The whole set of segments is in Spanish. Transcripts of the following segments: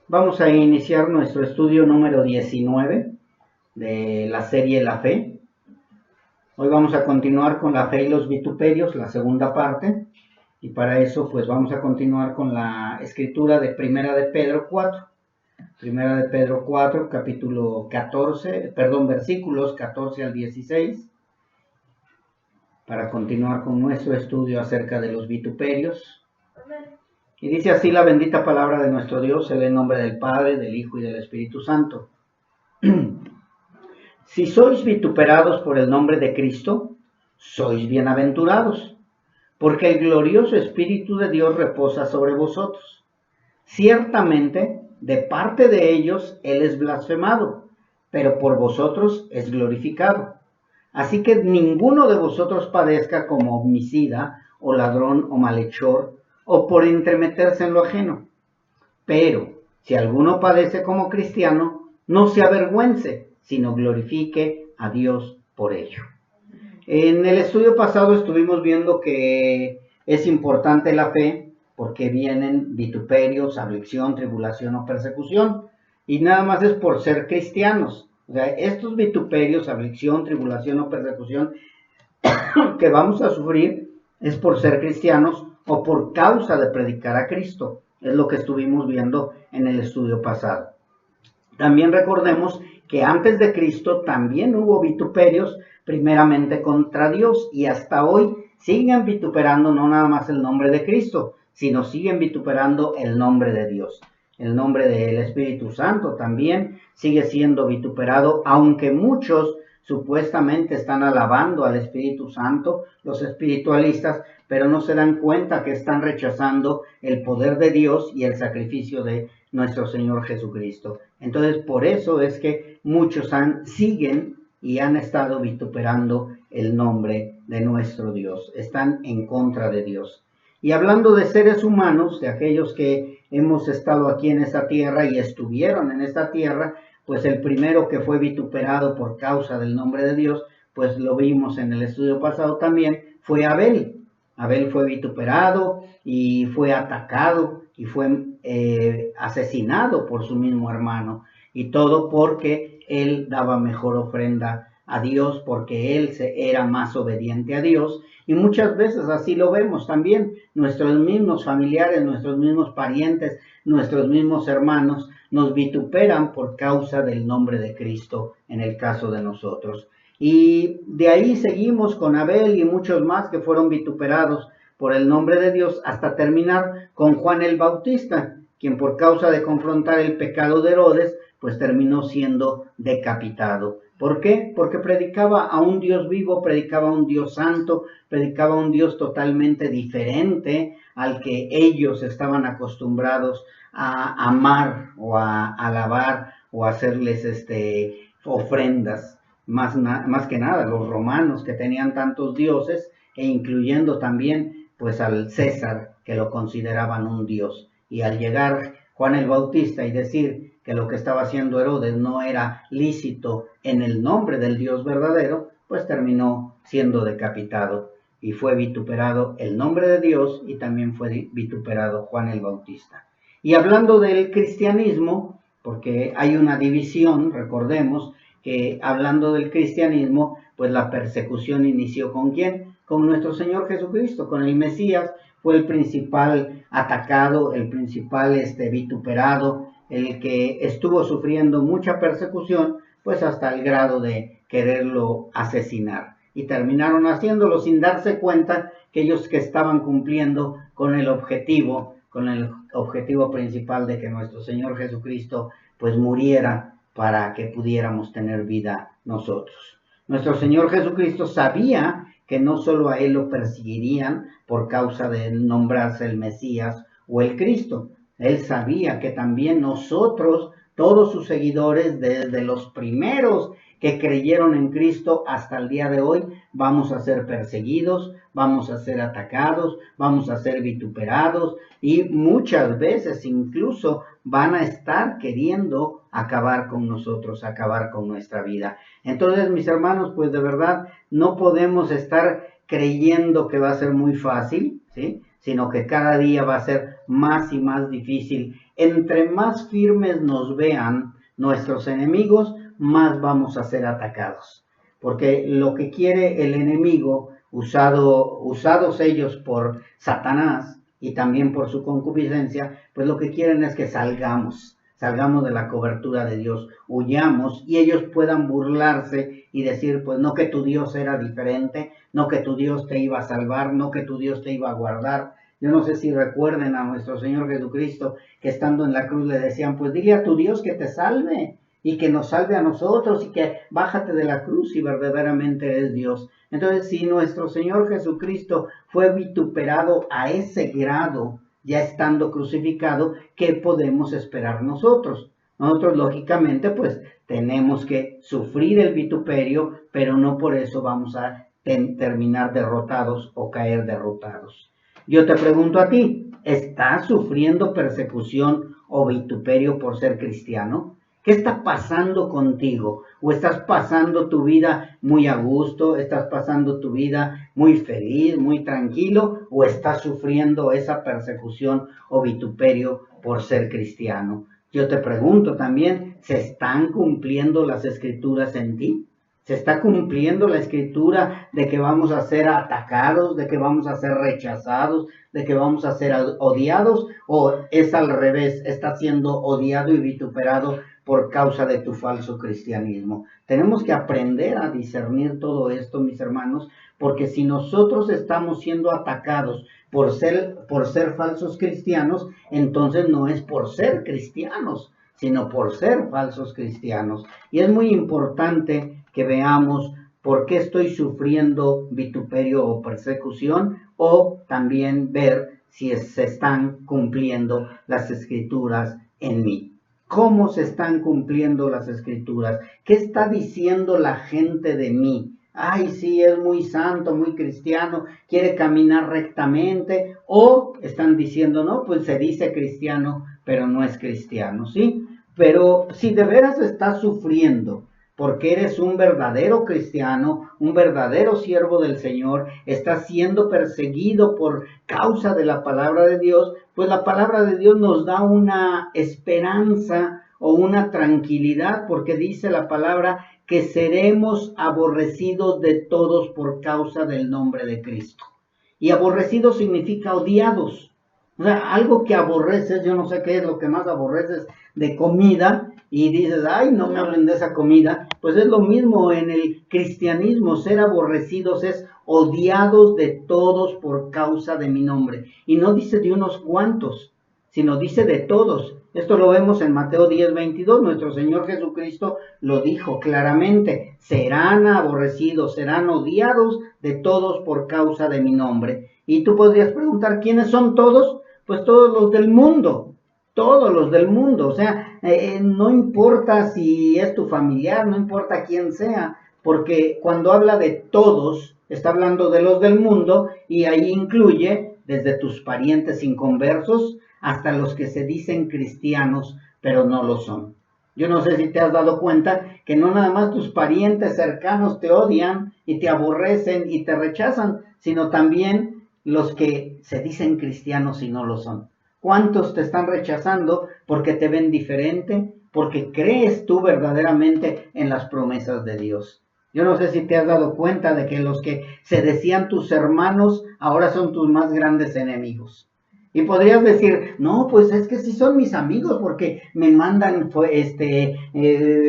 Vamos a iniciar nuestro estudio número 19 de la serie La Fe. Hoy vamos a continuar con la fe y los vituperios, la segunda parte. Y para eso pues vamos a continuar con la escritura de Primera de Pedro 4. Primera de Pedro 4, capítulo 14, versículos 14 al 16. Para continuar con nuestro estudio acerca de los vituperios. Y dice así la bendita palabra de nuestro Dios, en el nombre del Padre, del Hijo y del Espíritu Santo. Si sois vituperados por el nombre de Cristo, sois bienaventurados, porque el glorioso Espíritu de Dios reposa sobre vosotros. Ciertamente, de parte de ellos Él es blasfemado, pero por vosotros es glorificado. Así que ninguno de vosotros padezca como homicida, o ladrón, o malhechor, o por entremeterse en lo ajeno. Pero, si alguno padece como cristiano, no se avergüence, sino glorifique a Dios por ello. En el estudio pasado estuvimos viendo que es importante la fe porque vienen vituperios, aflicción, tribulación o persecución. Y nada más es por ser cristianos. O sea, estos vituperios, aflicción, tribulación o persecución que vamos a sufrir es por ser cristianos o por causa de predicar a Cristo. Es lo que estuvimos viendo en el estudio pasado. También recordemos que antes de Cristo también hubo vituperios, primeramente contra Dios, y hasta hoy siguen vituperando no nada más el nombre de Cristo, sino siguen vituperando el nombre de Dios. El nombre del Espíritu Santo también sigue siendo vituperado, aunque muchos supuestamente están alabando al Espíritu Santo, los espiritualistas, pero no se dan cuenta que están rechazando el poder de Dios y el sacrificio de nuestro Señor Jesucristo. Entonces, por eso es que muchos siguen y han estado vituperando el nombre de nuestro Dios. Están en contra de Dios. Y hablando de seres humanos, de aquellos que hemos estado aquí en esta tierra y estuvieron en esta tierra, pues el primero que fue vituperado por causa del nombre de Dios, pues lo vimos en el estudio pasado también, fue Abel. Abel fue vituperado y fue atacado y fue asesinado por su mismo hermano. Y todo porque él daba mejor ofrenda a Dios, porque él era más obediente a Dios. Y muchas veces así lo vemos también. Nuestros mismos familiares, nuestros mismos parientes, nuestros mismos hermanos nos vituperan por causa del nombre de Cristo en el caso de nosotros. Y de ahí seguimos con Abel y muchos más que fueron vituperados por el nombre de Dios hasta terminar con Juan el Bautista, quien por causa de confrontar el pecado de Herodes, pues terminó siendo decapitado. ¿Por qué? Porque predicaba a un Dios vivo, predicaba a un Dios santo, predicaba a un Dios totalmente diferente al que ellos estaban acostumbrados a amar o a alabar o a hacerles ofrendas. Más que nada, los romanos que tenían tantos dioses e incluyendo también pues al César, que lo consideraban un dios. Y al llegar Juan el Bautista y decir que lo que estaba haciendo Herodes no era lícito en el nombre del Dios verdadero, pues terminó siendo decapitado y fue vituperado el nombre de Dios y también fue vituperado Juan el Bautista. Y hablando del cristianismo, porque hay una división, recordemos que hablando del cristianismo, pues la persecución inició ¿con quién? Con nuestro Señor Jesucristo, con el Mesías. Fue el principal atacado, el principal vituperado, el que estuvo sufriendo mucha persecución, pues hasta el grado de quererlo asesinar. Y terminaron haciéndolo sin darse cuenta que ellos que estaban cumpliendo con el objetivo principal de que nuestro Señor Jesucristo pues muriera para que pudiéramos tener vida nosotros. Nuestro Señor Jesucristo sabía que no solo a Él lo perseguirían por causa de nombrarse el Mesías o el Cristo. Él sabía que también nosotros, todos sus seguidores, desde los primeros que creyeron en Cristo hasta el día de hoy, vamos a ser perseguidos, vamos a ser atacados, vamos a ser vituperados y muchas veces incluso van a estar queriendo acabar con nosotros, acabar con nuestra vida. Entonces, mis hermanos, pues de verdad no podemos estar creyendo que va a ser muy fácil, ¿sí? sino que cada día va a ser más y más difícil. Entre más firmes nos vean nuestros enemigos, más vamos a ser atacados. Porque lo que quiere el enemigo, usados ellos por Satanás y también por su concupiscencia, pues lo que quieren es que salgamos de la cobertura de Dios, huyamos y ellos puedan burlarse y decir, pues no que tu Dios era diferente, no que tu Dios te iba a salvar, no que tu Dios te iba a guardar. Yo no sé si recuerden a nuestro Señor Jesucristo que estando en la cruz le decían, pues dile a tu Dios que te salve y que nos salve a nosotros y que bájate de la cruz si verdaderamente es Dios. Entonces, si nuestro Señor Jesucristo fue vituperado a ese grado, ya estando crucificado, ¿qué podemos esperar nosotros? Nosotros, lógicamente, pues tenemos que sufrir el vituperio, pero no por eso vamos a terminar derrotados o caer derrotados. Yo te pregunto a ti, ¿estás sufriendo persecución o vituperio por ser cristiano? ¿Qué está pasando contigo? ¿O estás pasando tu vida muy a gusto? ¿Estás pasando tu vida muy feliz, muy tranquilo? ¿O estás sufriendo esa persecución o vituperio por ser cristiano? Yo te pregunto también, ¿se están cumpliendo las escrituras en ti? ¿Se está cumpliendo la escritura de que vamos a ser atacados, de que vamos a ser rechazados, de que vamos a ser odiados? ¿O es al revés, estás siendo odiado y vituperado por causa de tu falso cristianismo? Tenemos que aprender a discernir todo esto, mis hermanos, porque si nosotros estamos siendo atacados por ser falsos cristianos, entonces no es por ser cristianos, sino por ser falsos cristianos. Y es muy importante que veamos por qué estoy sufriendo vituperio o persecución, o también ver si se están cumpliendo las escrituras en mí. ¿Cómo se están cumpliendo las escrituras? ¿Qué está diciendo la gente de mí? Ay, sí, es muy santo, muy cristiano, quiere caminar rectamente. O están diciendo, no, pues se dice cristiano, pero no es cristiano, ¿sí? Pero si de veras estás sufriendo porque eres un verdadero cristiano, un verdadero siervo del Señor, estás siendo perseguido por causa de la palabra de Dios, pues la palabra de Dios nos da una esperanza o una tranquilidad, porque dice la palabra que seremos aborrecidos de todos por causa del nombre de Cristo. Y aborrecidos significa odiados. O sea, algo que aborreces, yo no sé qué es lo que más aborreces de comida, y dices, ay, no me hablen de esa comida. Pues es lo mismo en el cristianismo, ser aborrecidos es odiados de todos por causa de mi nombre. Y no dice de unos cuantos, sino dice de todos. Esto lo vemos en Mateo 10:22, nuestro Señor Jesucristo lo dijo claramente, serán aborrecidos, serán odiados de todos por causa de mi nombre. Y tú podrías preguntar, ¿quiénes son todos? Pues todos los del mundo. Todos los del mundo, o sea, no importa si es tu familiar, no importa quién sea, porque cuando habla de todos, está hablando de los del mundo y ahí incluye desde tus parientes inconversos hasta los que se dicen cristianos, pero no lo son. Yo no sé si te has dado cuenta que no nada más tus parientes cercanos te odian y te aborrecen y te rechazan, sino también los que se dicen cristianos y no lo son. ¿Cuántos te están rechazando porque te ven diferente? Porque crees tú verdaderamente en las promesas de Dios. Yo no sé si te has dado cuenta de que los que se decían tus hermanos ahora son tus más grandes enemigos. Y podrías decir, no, pues es que sí son mis amigos porque me mandan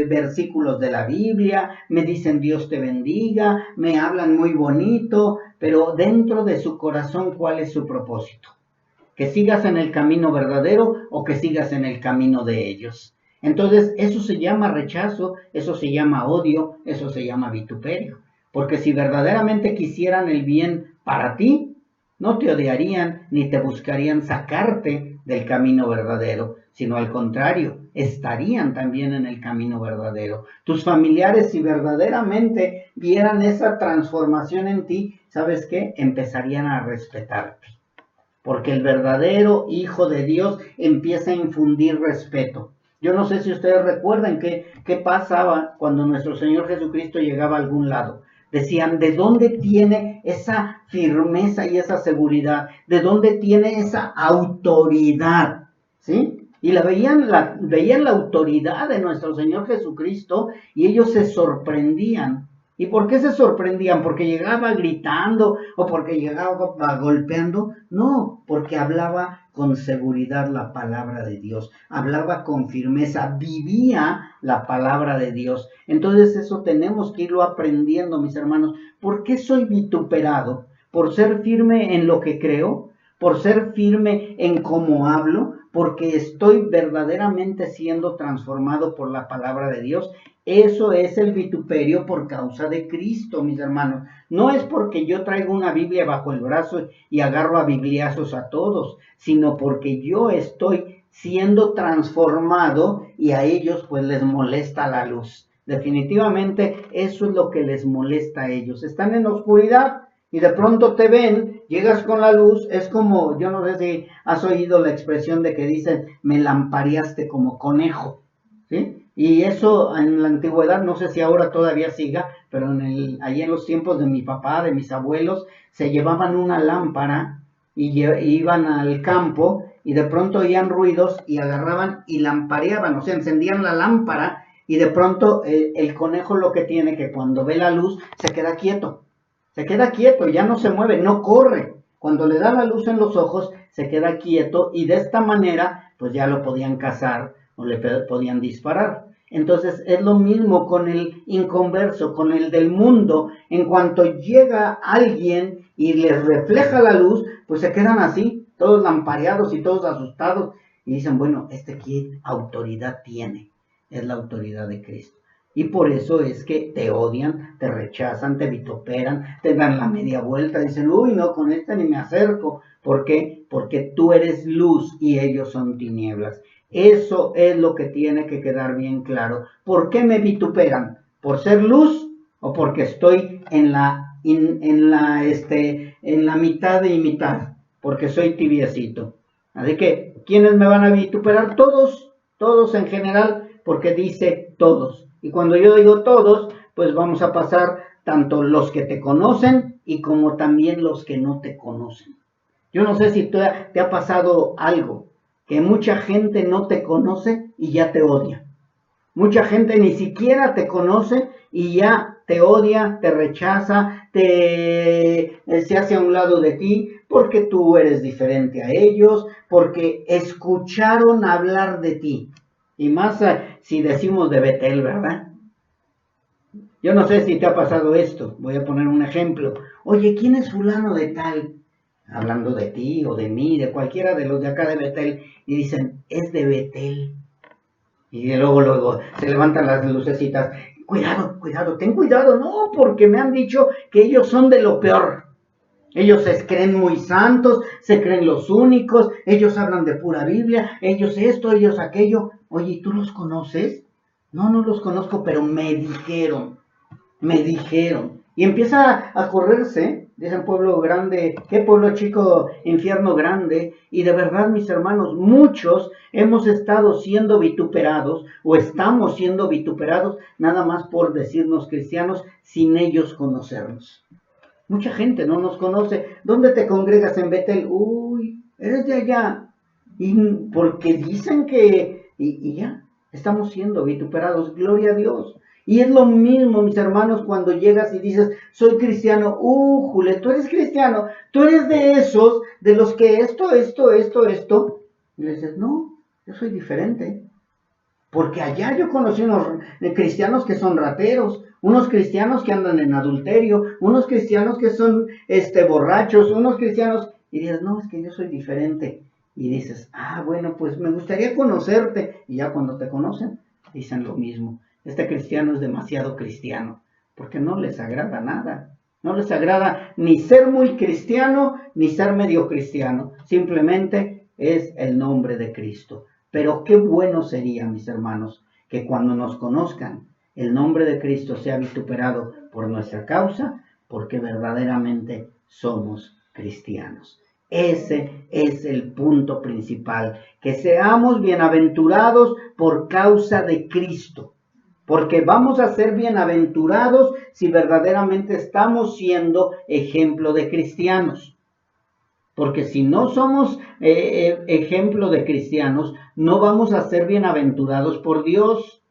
versículos de la Biblia, me dicen Dios te bendiga, me hablan muy bonito, pero dentro de su corazón, ¿cuál es su propósito? Que sigas en el camino verdadero o que sigas en el camino de ellos. Entonces, eso se llama rechazo, eso se llama odio, eso se llama vituperio. Porque si verdaderamente quisieran el bien para ti, no te odiarían ni te buscarían sacarte del camino verdadero, sino al contrario, estarían también en el camino verdadero. Tus familiares, si verdaderamente vieran esa transformación en ti, ¿sabes qué? Empezarían a respetarte. Porque el verdadero Hijo de Dios empieza a infundir respeto. Yo no sé si ustedes recuerdan qué pasaba cuando nuestro Señor Jesucristo llegaba a algún lado. Decían, ¿de dónde tiene esa firmeza y esa seguridad? ¿De dónde tiene esa autoridad? ¿Sí? Y veían la autoridad de nuestro Señor Jesucristo y ellos se sorprendían. ¿Y por qué se sorprendían? ¿Porque llegaba gritando o porque llegaba golpeando? No, porque hablaba con seguridad la palabra de Dios, hablaba con firmeza, vivía la palabra de Dios. Entonces eso tenemos que irlo aprendiendo, mis hermanos. ¿Por qué soy vituperado? ¿Por ser firme en lo que creo? ¿Por ser firme en cómo hablo? Porque estoy verdaderamente siendo transformado por la palabra de Dios. Eso es el vituperio por causa de Cristo, mis hermanos. No es porque yo traigo una Biblia bajo el brazo y agarro a bibliazos a todos, sino porque yo estoy siendo transformado y a ellos pues les molesta la luz. Definitivamente eso es lo que les molesta a ellos. Están en la oscuridad y de pronto te ven, llegas con la luz. Es como, yo no sé si has oído la expresión de que dicen, me lampareaste como conejo, ¿sí? Y eso en la antigüedad, no sé si ahora todavía siga, pero allí en los tiempos de mi papá, de mis abuelos, se llevaban una lámpara y iban al campo y de pronto oían ruidos y agarraban y lampareaban, o sea, encendían la lámpara y de pronto el conejo lo que tiene que cuando ve la luz se queda quieto, ya no se mueve, no corre. Cuando le da la luz en los ojos se queda quieto y de esta manera pues ya lo podían cazar o le podían disparar. Entonces es lo mismo con el inconverso, con el del mundo. En cuanto llega alguien y les refleja la luz, pues se quedan así, todos lampareados y todos asustados. Y dicen, bueno, ¿qué autoridad tiene? Es la autoridad de Cristo. Y por eso es que te odian, te rechazan, te vituperan, te dan la media vuelta, dicen, uy, no, con ni me acerco. ¿Por qué? Porque tú eres luz y ellos son tinieblas. Eso es lo que tiene que quedar bien claro. ¿Por qué me vituperan? ¿Por ser luz o porque estoy en la mitad y mitad? Porque soy tibiecito. Así que, ¿quiénes me van a vituperar? Todos en general, porque dice todos. Y cuando yo digo todos, pues vamos a pasar tanto los que te conocen y como también los que no te conocen. Yo no sé si te ha pasado algo, que mucha gente no te conoce y ya te odia. Mucha gente ni siquiera te conoce y ya te odia, te rechaza, se hace a un lado de ti porque tú eres diferente a ellos, porque escucharon hablar de ti. Y más si decimos de Betel, ¿verdad? Yo no sé si te ha pasado esto. Voy a poner un ejemplo. Oye, ¿quién es fulano de tal? Hablando de ti o de mí, de cualquiera de los de acá de Betel. Y dicen, es de Betel. Y luego se levantan las lucecitas. Cuidado, ten cuidado. No, porque me han dicho que ellos son de lo peor. Ellos se creen muy santos, se creen los únicos, ellos hablan de pura Biblia, ellos esto, ellos aquello. Oye, ¿y tú los conoces? No, no los conozco, pero me dijeron. Y empieza a correrse, dicen pueblo grande, qué pueblo chico, infierno grande. Y de verdad, mis hermanos, muchos hemos estado siendo vituperados o estamos siendo vituperados nada más por decirnos cristianos sin ellos conocernos. Mucha gente no nos conoce. ¿Dónde te congregas en Betel? Uy, eres de allá. Y porque dicen que... Y ya, estamos siendo vituperados. Gloria a Dios. Y es lo mismo, mis hermanos, cuando llegas y dices, soy cristiano. Jule, tú eres cristiano. Tú eres de esos, de los que esto. Y le dices, no, yo soy diferente. Porque allá yo conocí unos cristianos que son rateros, unos cristianos que andan en adulterio, unos cristianos que son borrachos, unos cristianos... Y dices, no, es que yo soy diferente. Y dices, bueno, pues me gustaría conocerte. Y ya cuando te conocen, dicen lo mismo. Este cristiano es demasiado cristiano, porque no les agrada nada. No les agrada ni ser muy cristiano, ni ser medio cristiano. Simplemente es el nombre de Cristo. Pero qué bueno sería, mis hermanos, que cuando nos conozcan, el nombre de Cristo sea vituperado por nuestra causa, porque verdaderamente somos cristianos. Ese es el punto principal, que seamos bienaventurados por causa de Cristo. porque vamos a ser bienaventurados si verdaderamente estamos siendo ejemplo de cristianos. Porque si no somos ejemplo de cristianos, no vamos a ser bienaventurados por Dios.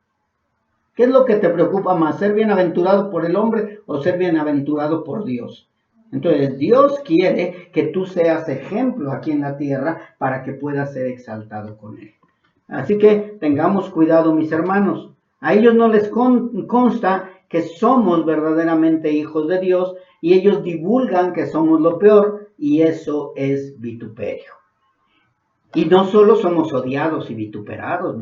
¿Qué es lo que te preocupa más? ¿Ser bienaventurado por el hombre o ser bienaventurado por Dios? Entonces, Dios quiere que tú seas ejemplo aquí en la tierra para que puedas ser exaltado con Él. Así que tengamos cuidado, mis hermanos. A ellos no les consta que somos verdaderamente hijos de Dios y ellos divulgan que somos lo peor y eso es vituperio. Y no solo somos odiados y vituperados,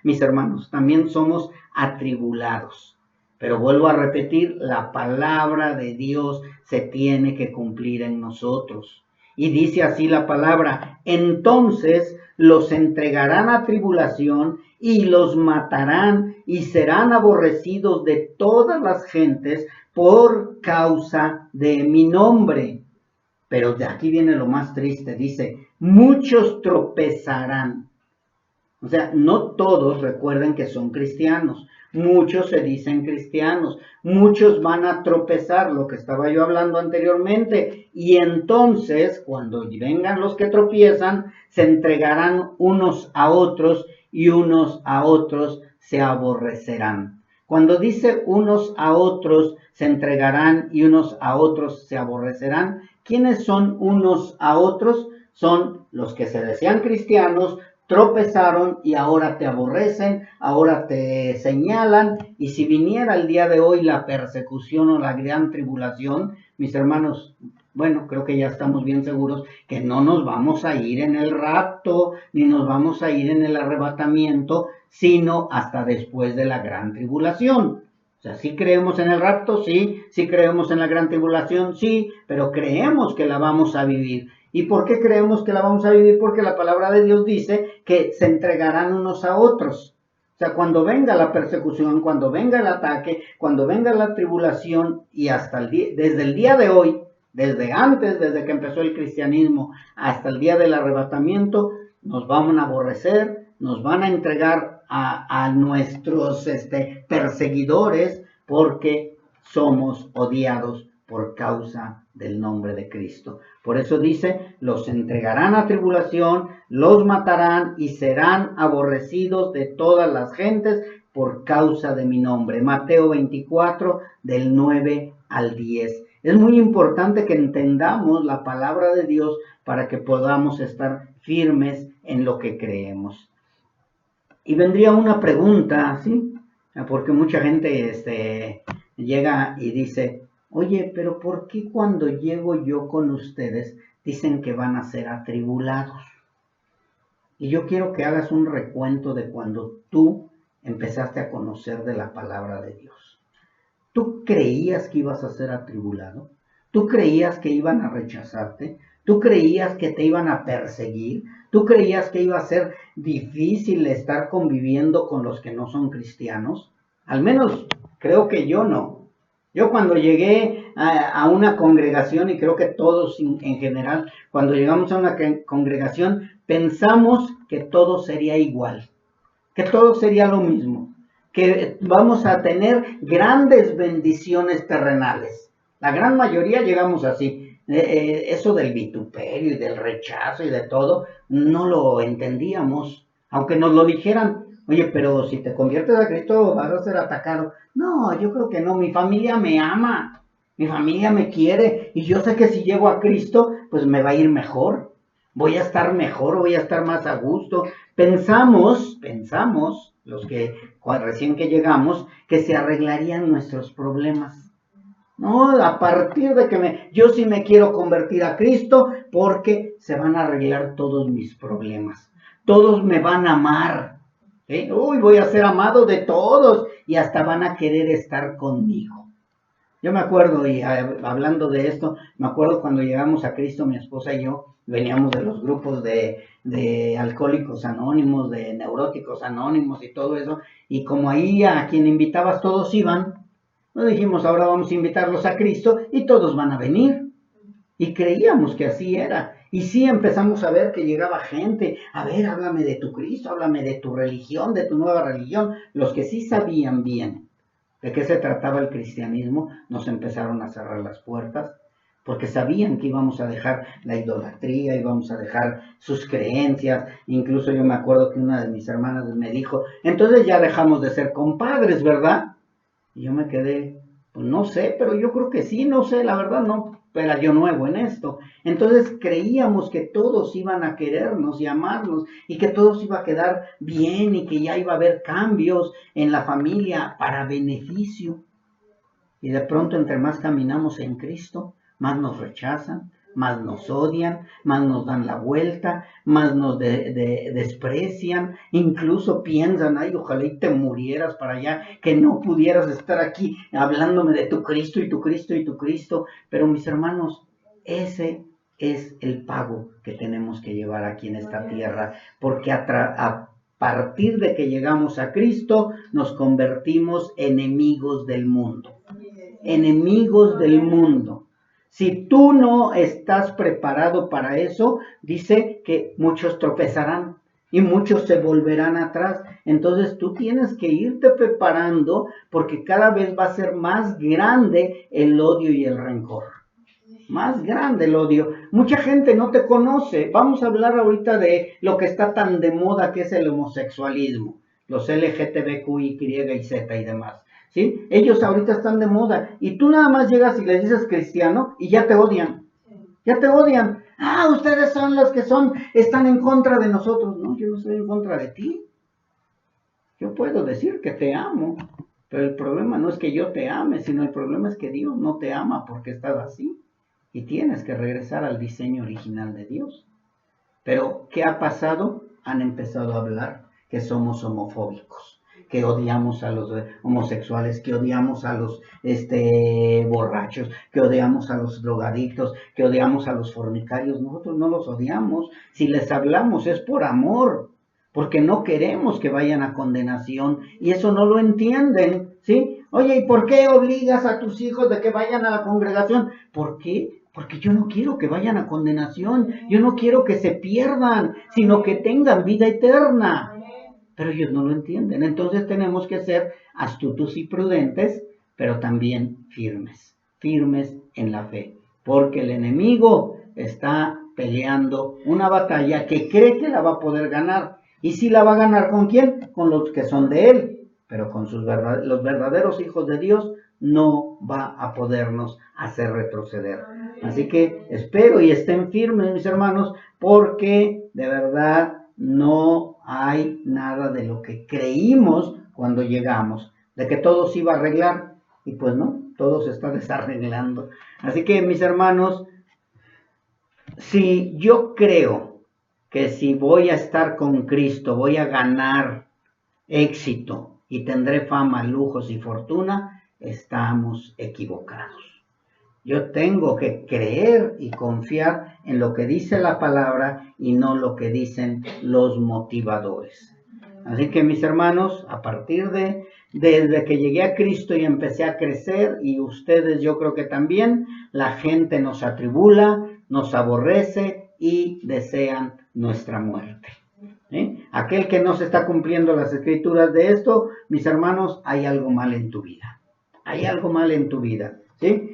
mis hermanos, también somos atribulados. Pero vuelvo a repetir, la palabra de Dios se tiene que cumplir en nosotros. Y dice así la palabra: entonces los entregarán a tribulación y los matarán y serán aborrecidos de todas las gentes por causa de mi nombre. Pero de aquí viene lo más triste, dice, muchos tropezarán. O sea, no todos recuerden que son cristianos. Muchos se dicen cristianos. Muchos van a tropezar, lo que estaba yo hablando anteriormente. Y entonces, cuando vengan los que tropiezan, se entregarán unos a otros y unos a otros se aborrecerán. Cuando dice unos a otros se entregarán y unos a otros se aborrecerán, ¿quiénes son unos a otros? Son los que se decían cristianos, tropezaron y ahora te aborrecen, ahora te señalan. Y si viniera el día de hoy la persecución o la gran tribulación, mis hermanos, bueno, creo que ya estamos bien seguros que no nos vamos a ir en el rapto, ni nos vamos a ir en el arrebatamiento, sino hasta después de la gran tribulación. O sea, sí creemos en el rapto, sí creemos en la gran tribulación, sí, pero creemos que la vamos a vivir. ¿Y por qué creemos que la vamos a vivir? Porque la palabra de Dios dice que se entregarán unos a otros. O sea, cuando venga la persecución, cuando venga el ataque, cuando venga la tribulación y hasta desde el día de hoy, desde que empezó el cristianismo hasta el día del arrebatamiento, nos van a aborrecer, nos van a entregar a nuestros perseguidores porque somos odiados por causa del nombre de Cristo. Por eso dice, los entregarán a tribulación, los matarán y serán aborrecidos de todas las gentes por causa de mi nombre. Mateo 24, del 9 al 10. Es muy importante que entendamos la palabra de Dios para que podamos estar firmes en lo que creemos. Y vendría una pregunta, ¿sí? Porque mucha gente llega y dice, oye, pero ¿por qué cuando llego yo con ustedes dicen que van a ser atribulados? Y yo quiero que hagas un recuento de cuando tú empezaste a conocer de la palabra de Dios. ¿Tú creías que ibas a ser atribulado? ¿Tú creías que iban a rechazarte? ¿Tú creías que te iban a perseguir? ¿Tú creías que iba a ser difícil estar conviviendo con los que no son cristianos? Al menos creo que yo no. Yo cuando llegué a una congregación, y creo que todos en general, cuando llegamos a una congregación, pensamos que todo sería igual, que todo sería lo mismo, que vamos a tener grandes bendiciones terrenales. La gran mayoría llegamos así. Eso del vituperio y del rechazo y de todo, no lo entendíamos, aunque nos lo dijeran. Oye, pero si te conviertes a Cristo vas a ser atacado. No, yo creo que no, mi familia me ama, mi familia me quiere y yo sé que si llego a Cristo, pues me va a ir mejor, voy a estar mejor, voy a estar más a gusto. Pensamos, los que recién que llegamos, que se arreglarían nuestros problemas. No, a partir de que yo sí me quiero convertir a Cristo porque se van a arreglar todos mis problemas. Todos me van a amar. ¿Sí? Uy, voy a ser amado de todos y hasta van a querer estar conmigo. Yo me acuerdo, y hablando de esto, me acuerdo cuando llegamos a Cristo, mi esposa y yo, veníamos de los grupos de alcohólicos anónimos, de neuróticos anónimos y todo eso, y como ahí a quien invitabas todos iban, nos dijimos, ahora vamos a invitarlos a Cristo y todos van a venir. Y creíamos que así era. Y sí empezamos a ver que llegaba gente, a ver, háblame de tu Cristo, háblame de tu religión, de tu nueva religión. Los que sí sabían bien de qué se trataba el cristianismo, nos empezaron a cerrar las puertas, porque sabían que íbamos a dejar la idolatría, íbamos a dejar sus creencias. Incluso yo me acuerdo que una de mis hermanas me dijo, entonces ya dejamos de ser compadres, ¿verdad? Y yo me quedé, pues no sé, pero yo creo que sí, no sé, la verdad no, era yo nuevo en esto. Entonces creíamos que todos iban a querernos y amarnos y que todos iba a quedar bien y que ya iba a haber cambios en la familia para beneficio. Y de pronto entre más caminamos en Cristo, más nos rechazan, más nos odian, más nos dan la vuelta, más nos desprecian, incluso piensan, ay, ojalá y te murieras para allá, que no pudieras estar aquí hablándome de tu Cristo y tu Cristo y tu Cristo. Pero mis hermanos, ese es el pago que tenemos que llevar aquí en esta tierra, porque a partir de que llegamos a Cristo, nos convertimos enemigos del mundo. Enemigos del mundo. Si tú no estás preparado para eso, dice que muchos tropezarán y muchos se volverán atrás. Entonces tú tienes que irte preparando porque cada vez va a ser más grande el odio y el rencor. Más grande el odio. Mucha gente no te conoce. Vamos a hablar ahorita de lo que está tan de moda que es el homosexualismo, los LGTBQI, y Z y demás. ¿Sí? Ellos ahorita están de moda y tú nada más llegas y les dices cristiano y ya te odian. Ya te odian. Ah, ustedes son los que están en contra de nosotros. No, yo no estoy en contra de ti. Yo puedo decir que te amo, pero el problema no es que yo te ame, sino el problema es que Dios no te ama porque estás así. Y tienes que regresar al diseño original de Dios. Pero, ¿qué ha pasado? Han empezado a hablar que somos homofóbicos, que odiamos a los homosexuales, que odiamos a los borrachos, que odiamos a los drogadictos, que odiamos a los fornicarios. Nosotros no los odiamos. Si les hablamos es por amor, porque no queremos que vayan a condenación y eso no lo entienden, ¿sí? Oye, ¿y por qué obligas a tus hijos de que vayan a la congregación? ¿Por qué? Porque yo no quiero que vayan a condenación, yo no quiero que se pierdan, sino que tengan vida eterna. Pero ellos no lo entienden. Entonces tenemos que ser astutos y prudentes, pero también firmes, firmes en la fe. Porque el enemigo está peleando una batalla que cree que la va a poder ganar. ¿Y si la va a ganar con quién? Con los que son de él. Pero con los verdaderos hijos de Dios no va a podernos hacer retroceder. Así que espero y estén firmes, mis hermanos, porque de verdad no hay nada de lo que creímos cuando llegamos, de que todo se iba a arreglar, y pues no, todo se está desarreglando. Así que, mis hermanos, si yo creo que si voy a estar con Cristo, voy a ganar éxito y tendré fama, lujos y fortuna, estamos equivocados. Yo tengo que creer y confiar en lo que dice la palabra y no lo que dicen los motivadores. Así que, mis hermanos, a partir desde que llegué a Cristo y empecé a crecer, y ustedes yo creo que también, la gente nos atribula, nos aborrece y desean nuestra muerte. ¿Sí? Aquel que no se está cumpliendo las escrituras de esto, mis hermanos, hay algo mal en tu vida. Hay algo mal en tu vida. ¿Sí?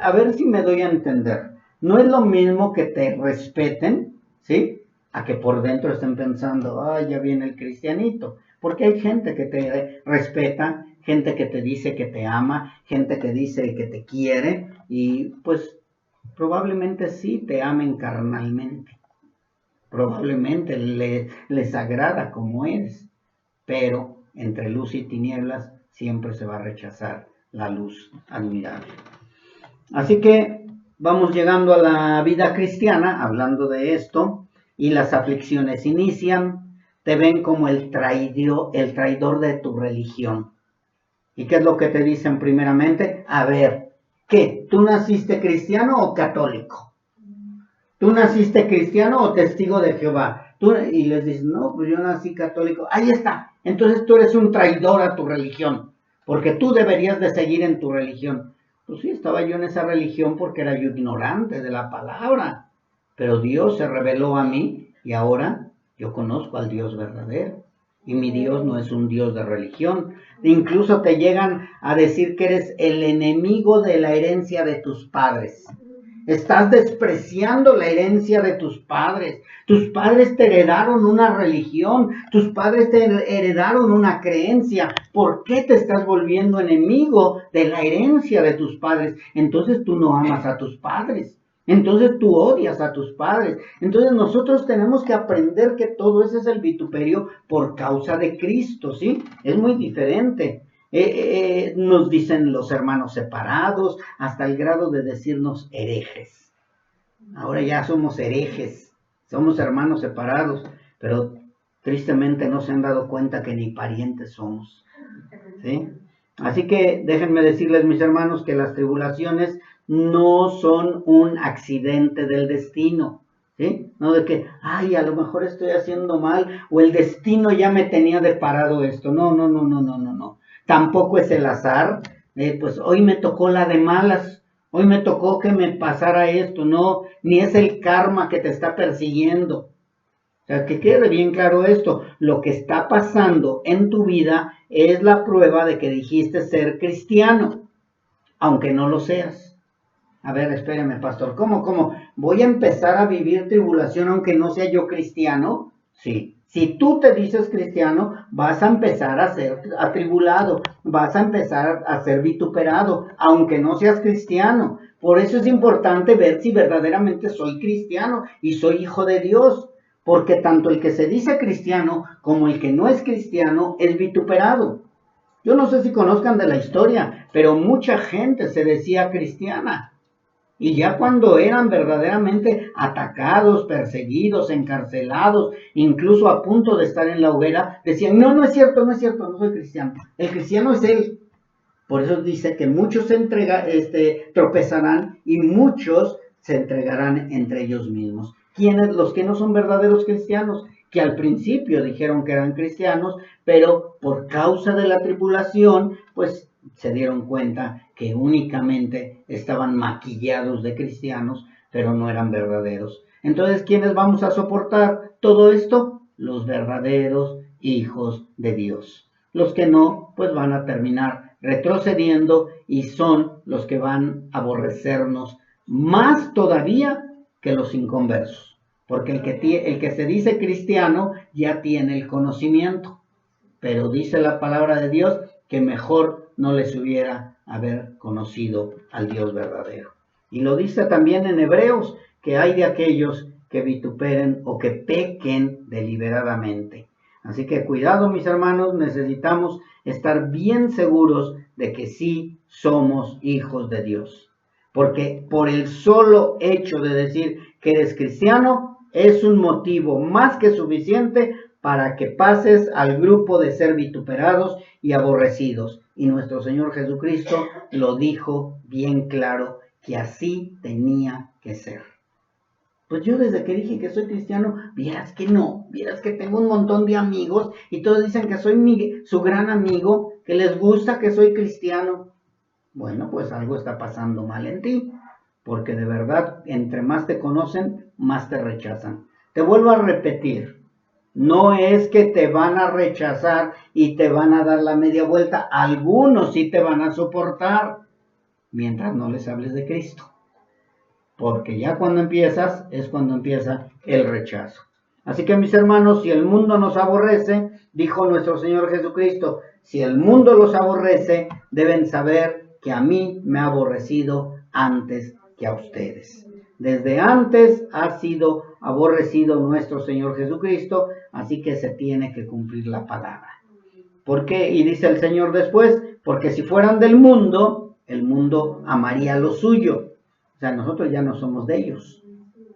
A ver si me doy a entender. No es lo mismo que te respeten, ¿sí? A que por dentro estén pensando, ay, ya viene el cristianito. Porque hay gente que te respeta, gente que te dice que te ama, gente que dice que te quiere, y pues probablemente sí te amen carnalmente. Probablemente les agrada como eres, pero entre luz y tinieblas siempre se va a rechazar la luz admirable. Así que vamos llegando a la vida cristiana, hablando de esto, y las aflicciones inician, te ven como el traidor de tu religión. ¿Y qué es lo que te dicen primeramente? A ver, ¿qué? ¿Tú naciste cristiano o católico? ¿Tú naciste cristiano o testigo de Jehová? Y les dices, no, pues yo nací católico. Ahí está. Entonces tú eres un traidor a tu religión, porque tú deberías de seguir en tu religión. Pues sí, estaba yo en esa religión porque era yo ignorante de la palabra, pero Dios se reveló a mí y ahora yo conozco al Dios verdadero. Y mi Dios no es un Dios de religión. Incluso te llegan a decir que eres el enemigo de la herencia de tus padres. Estás despreciando la herencia de tus padres. Tus padres te heredaron una religión. Tus padres te heredaron una creencia. ¿Por qué te estás volviendo enemigo de la herencia de tus padres? Entonces tú no amas a tus padres. Entonces tú odias a tus padres. Entonces nosotros tenemos que aprender que todo ese es el vituperio por causa de Cristo, ¿sí? Es muy diferente. Nos dicen los hermanos separados, hasta el grado de decirnos herejes. Ahora ya somos herejes, somos hermanos separados, pero tristemente no se han dado cuenta que ni parientes somos, ¿sí? Así que déjenme decirles, mis hermanos, que las tribulaciones no son un accidente del destino, ¿sí? No de que, ay, a lo mejor estoy haciendo mal, o el destino ya me tenía deparado esto. No. Tampoco es el azar, pues hoy me tocó la de malas, hoy me tocó que me pasara esto, no, ni es el karma que te está persiguiendo. O sea, que quede bien claro esto, lo que está pasando en tu vida es la prueba de que dijiste ser cristiano, aunque no lo seas. A ver, espéreme, pastor, ¿cómo? ¿Voy a empezar a vivir tribulación aunque no sea yo cristiano? Sí. Si tú te dices cristiano, vas a empezar a ser atribulado, vas a empezar a ser vituperado, aunque no seas cristiano. Por eso es importante ver si verdaderamente soy cristiano y soy hijo de Dios, porque tanto el que se dice cristiano como el que no es cristiano es vituperado. Yo no sé si conozcan de la historia, pero mucha gente se decía cristiana. Y ya cuando eran verdaderamente atacados, perseguidos, encarcelados, incluso a punto de estar en la hoguera, decían, no es cierto, no soy cristiano. El cristiano es él. Por eso dice que muchos tropezarán y muchos se entregarán entre ellos mismos. ¿Quiénes? Los que no son verdaderos cristianos, que al principio dijeron que eran cristianos, pero por causa de la tribulación, pues se dieron cuenta que únicamente estaban maquillados de cristianos, pero no eran verdaderos. Entonces, ¿quiénes vamos a soportar todo esto? Los verdaderos hijos de Dios. Los que no, pues van a terminar retrocediendo y son los que van a aborrecernos más todavía que los inconversos. Porque el que se dice cristiano ya tiene el conocimiento. Pero dice la palabra de Dios que mejor no les hubiera haber conocido al Dios verdadero. Y lo dice también en Hebreos, que hay de aquellos que vituperen o que pequen deliberadamente. Así que cuidado, mis hermanos, necesitamos estar bien seguros de que sí somos hijos de Dios. Porque por el solo hecho de decir que eres cristiano, es un motivo más que suficiente para que pases al grupo de ser vituperados y aborrecidos. Y nuestro Señor Jesucristo lo dijo bien claro, que así tenía que ser. Pues yo desde que dije que soy cristiano, vieras que no, vieras que tengo un montón de amigos y todos dicen que soy su gran amigo, que les gusta que soy cristiano. Bueno, pues algo está pasando mal en ti, porque de verdad, entre más te conocen, más te rechazan. Te vuelvo a repetir, no es que te van a rechazar y te van a dar la media vuelta, algunos sí te van a soportar, mientras no les hables de Cristo. Porque ya cuando empiezas, es cuando empieza el rechazo. Así que mis hermanos, si el mundo nos aborrece, dijo nuestro Señor Jesucristo, si el mundo los aborrece, deben saber que a mí me ha aborrecido antes que a ustedes. Desde antes ha sido aborrecido nuestro Señor Jesucristo, así que se tiene que cumplir la palabra. ¿Por qué? Y dice el Señor después, porque si fueran del mundo, el mundo amaría lo suyo. O sea, nosotros ya no somos de ellos,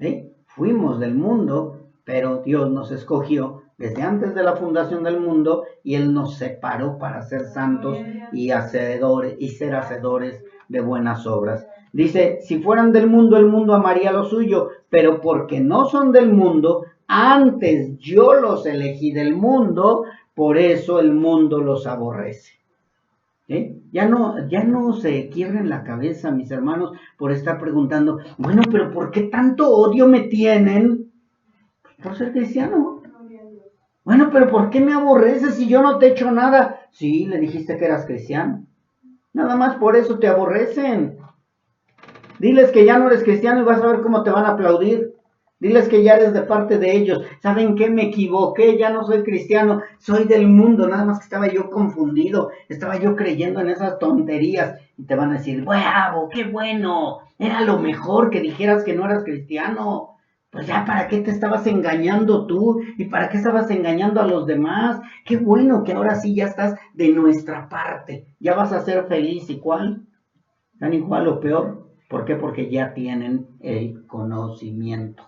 ¿sí? Fuimos del mundo, pero Dios nos escogió desde antes de la fundación del mundo y Él nos separó para ser santos y ser hacedores de buenas obras. Dice, si fueran del mundo, el mundo amaría lo suyo, pero porque no son del mundo, antes yo los elegí del mundo, por eso el mundo los aborrece. ¿Sí? Ya no se quiebren la cabeza, mis hermanos, por estar preguntando, bueno, pero ¿por qué tanto odio me tienen por ser cristiano? Bueno, pero ¿por qué me aborreces si yo no te he hecho nada? Sí, le dijiste que eras cristiano. Nada más por eso te aborrecen. Diles que ya no eres cristiano y vas a ver cómo te van a aplaudir. Diles que ya eres de parte de ellos. ¿Saben qué? Me equivoqué, ya no soy cristiano, soy del mundo. Nada más que estaba yo confundido, estaba yo creyendo en esas tonterías. Y te van a decir, ¡bravo, qué bueno! Era lo mejor que dijeras que no eras cristiano. Pues ya, ¿para qué te estabas engañando tú? ¿Y para qué estabas engañando a los demás? Qué bueno que ahora sí ya estás de nuestra parte. Ya vas a ser feliz. ¿Y cuál? ¿Tan igual o peor? ¿Por qué? Porque ya tienen el conocimiento.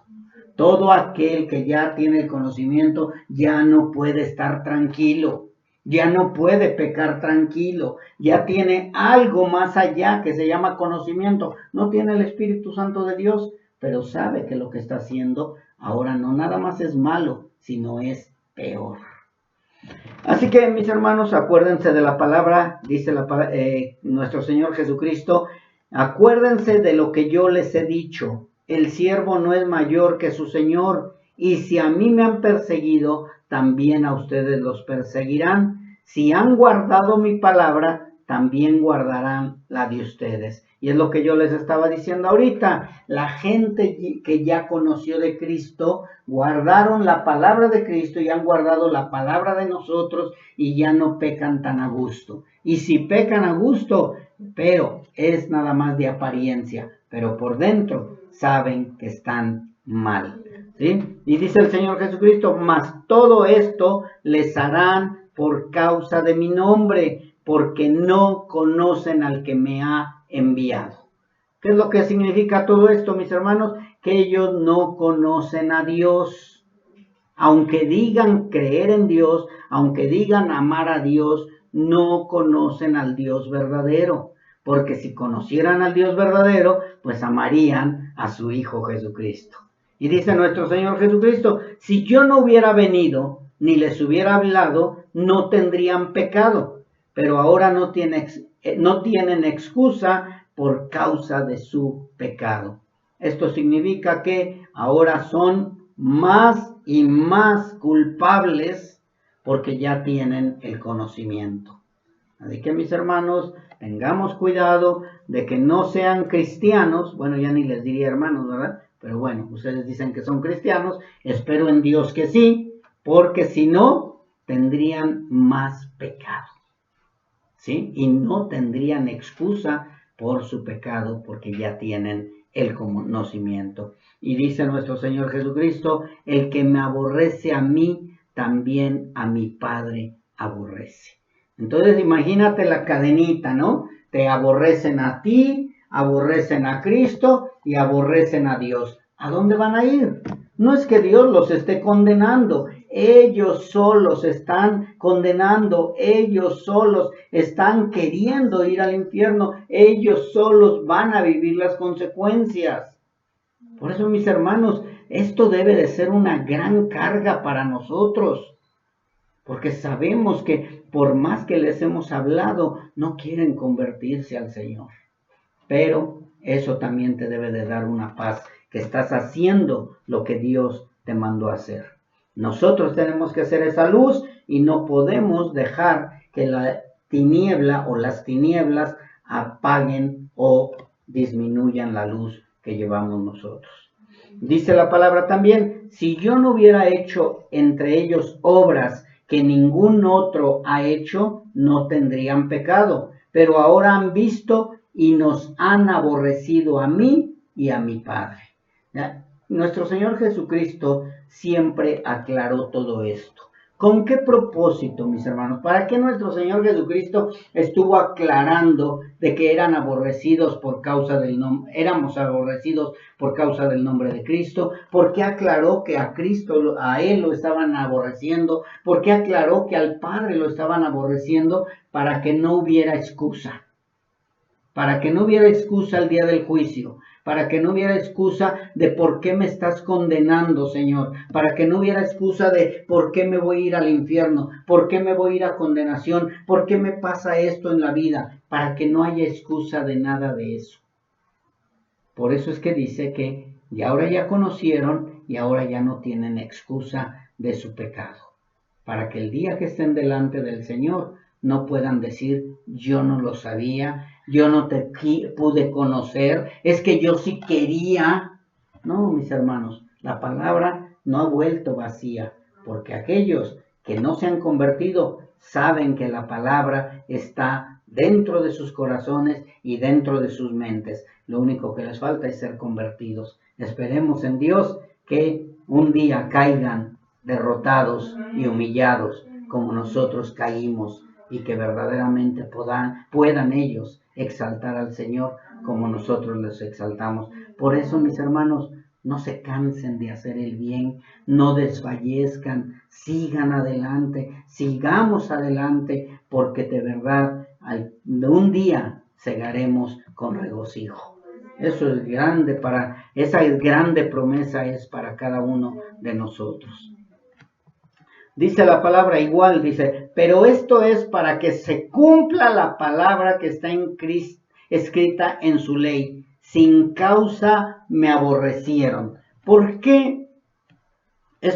Todo aquel que ya tiene el conocimiento ya no puede estar tranquilo, ya no puede pecar tranquilo, ya tiene algo más allá que se llama conocimiento. No tiene el Espíritu Santo de Dios, pero sabe que lo que está haciendo ahora no nada más es malo, sino es peor. Así que, mis hermanos, acuérdense de la palabra, dice nuestro Señor Jesucristo, acuérdense de lo que yo les he dicho, el siervo no es mayor que su Señor, y si a mí me han perseguido, también a ustedes los perseguirán. Si han guardado mi palabra, también guardarán la de ustedes. Y es lo que yo les estaba diciendo ahorita. La gente que ya conoció de Cristo, guardaron la palabra de Cristo y han guardado la palabra de nosotros y ya no pecan tan a gusto. Y si pecan a gusto, pero es nada más de apariencia, pero por dentro saben que están mal. ¿Sí? Y dice el Señor Jesucristo, mas todo esto les harán por causa de mi nombre, porque no conocen al que me ha enviado. ¿Qué es lo que significa todo esto, mis hermanos? Que ellos no conocen a Dios. Aunque digan creer en Dios, aunque digan amar a Dios, no conocen al Dios verdadero. Porque si conocieran al Dios verdadero, pues amarían a su Hijo Jesucristo. Y dice nuestro Señor Jesucristo, si yo no hubiera venido, ni les hubiera hablado, no tendrían pecado. Pero ahora no tienen excusa por causa de su pecado. Esto significa que ahora son más y más culpables porque ya tienen el conocimiento. Así que, mis hermanos, tengamos cuidado de que no sean cristianos. Bueno, ya ni les diría hermanos, ¿verdad? Pero bueno, ustedes dicen que son cristianos. Espero en Dios que sí, porque si no, tendrían más pecado. ¿Sí? Y no tendrían excusa por su pecado porque ya tienen el conocimiento. Y dice nuestro Señor Jesucristo, el que me aborrece a mí, también a mi Padre aborrece. Entonces imagínate la cadenita, ¿no? Te aborrecen a ti, aborrecen a Cristo y aborrecen a Dios. ¿A dónde van a ir? No es que Dios los esté condenando, ellos solos están condenando, ellos solos están queriendo ir al infierno, ellos solos van a vivir las consecuencias. Por eso, mis hermanos, esto debe de ser una gran carga para nosotros, porque sabemos que por más que les hemos hablado, no quieren convertirse al Señor. Pero eso también te debe de dar una paz, que estás haciendo lo que Dios te mandó a hacer. Nosotros tenemos que hacer esa luz y no podemos dejar que la tiniebla o las tinieblas apaguen o disminuyan la luz que llevamos nosotros. Dice la palabra también, si yo no hubiera hecho entre ellos obras que ningún otro ha hecho, no tendrían pecado. Pero ahora han visto y nos han aborrecido a mí y a mi Padre. ¿Ya? Nuestro Señor Jesucristo siempre aclaró todo esto. ¿Con qué propósito, mis hermanos? ¿Para qué nuestro Señor Jesucristo estuvo aclarando de que eran aborrecidos por causa del nombre, éramos aborrecidos por causa del nombre de Cristo? ¿Por qué aclaró que a Cristo, a Él lo estaban aborreciendo? ¿Por qué aclaró que al Padre lo estaban aborreciendo? Para que no hubiera excusa. Para que no hubiera excusa el día del juicio, para que no hubiera excusa de por qué me estás condenando, Señor, para que no hubiera excusa de por qué me voy a ir al infierno, por qué me voy a ir a condenación, por qué me pasa esto en la vida, para que no haya excusa de nada de eso. Por eso es que dice que y ahora ya conocieron y ahora ya no tienen excusa de su pecado, para que el día que estén delante del Señor no puedan decir, yo no lo sabía, yo no te pude conocer, es que yo sí quería. No, mis hermanos, la palabra no ha vuelto vacía, porque aquellos que no se han convertido saben que la palabra está dentro de sus corazones y dentro de sus mentes. Lo único que les falta es ser convertidos. Esperemos en Dios que un día caigan derrotados y humillados como nosotros caímos y que verdaderamente puedan ellos exaltar al Señor como nosotros les exaltamos. Por eso, mis hermanos, no se cansen de hacer el bien, no desfallezcan, sigan adelante, sigamos adelante, porque de verdad un día segaremos con regocijo. Eso es grande esa grande promesa es para cada uno de nosotros. Dice la palabra igual, dice, pero esto es para que se cumpla la palabra que está escrita en su ley. Sin causa me aborrecieron. ¿Por qué?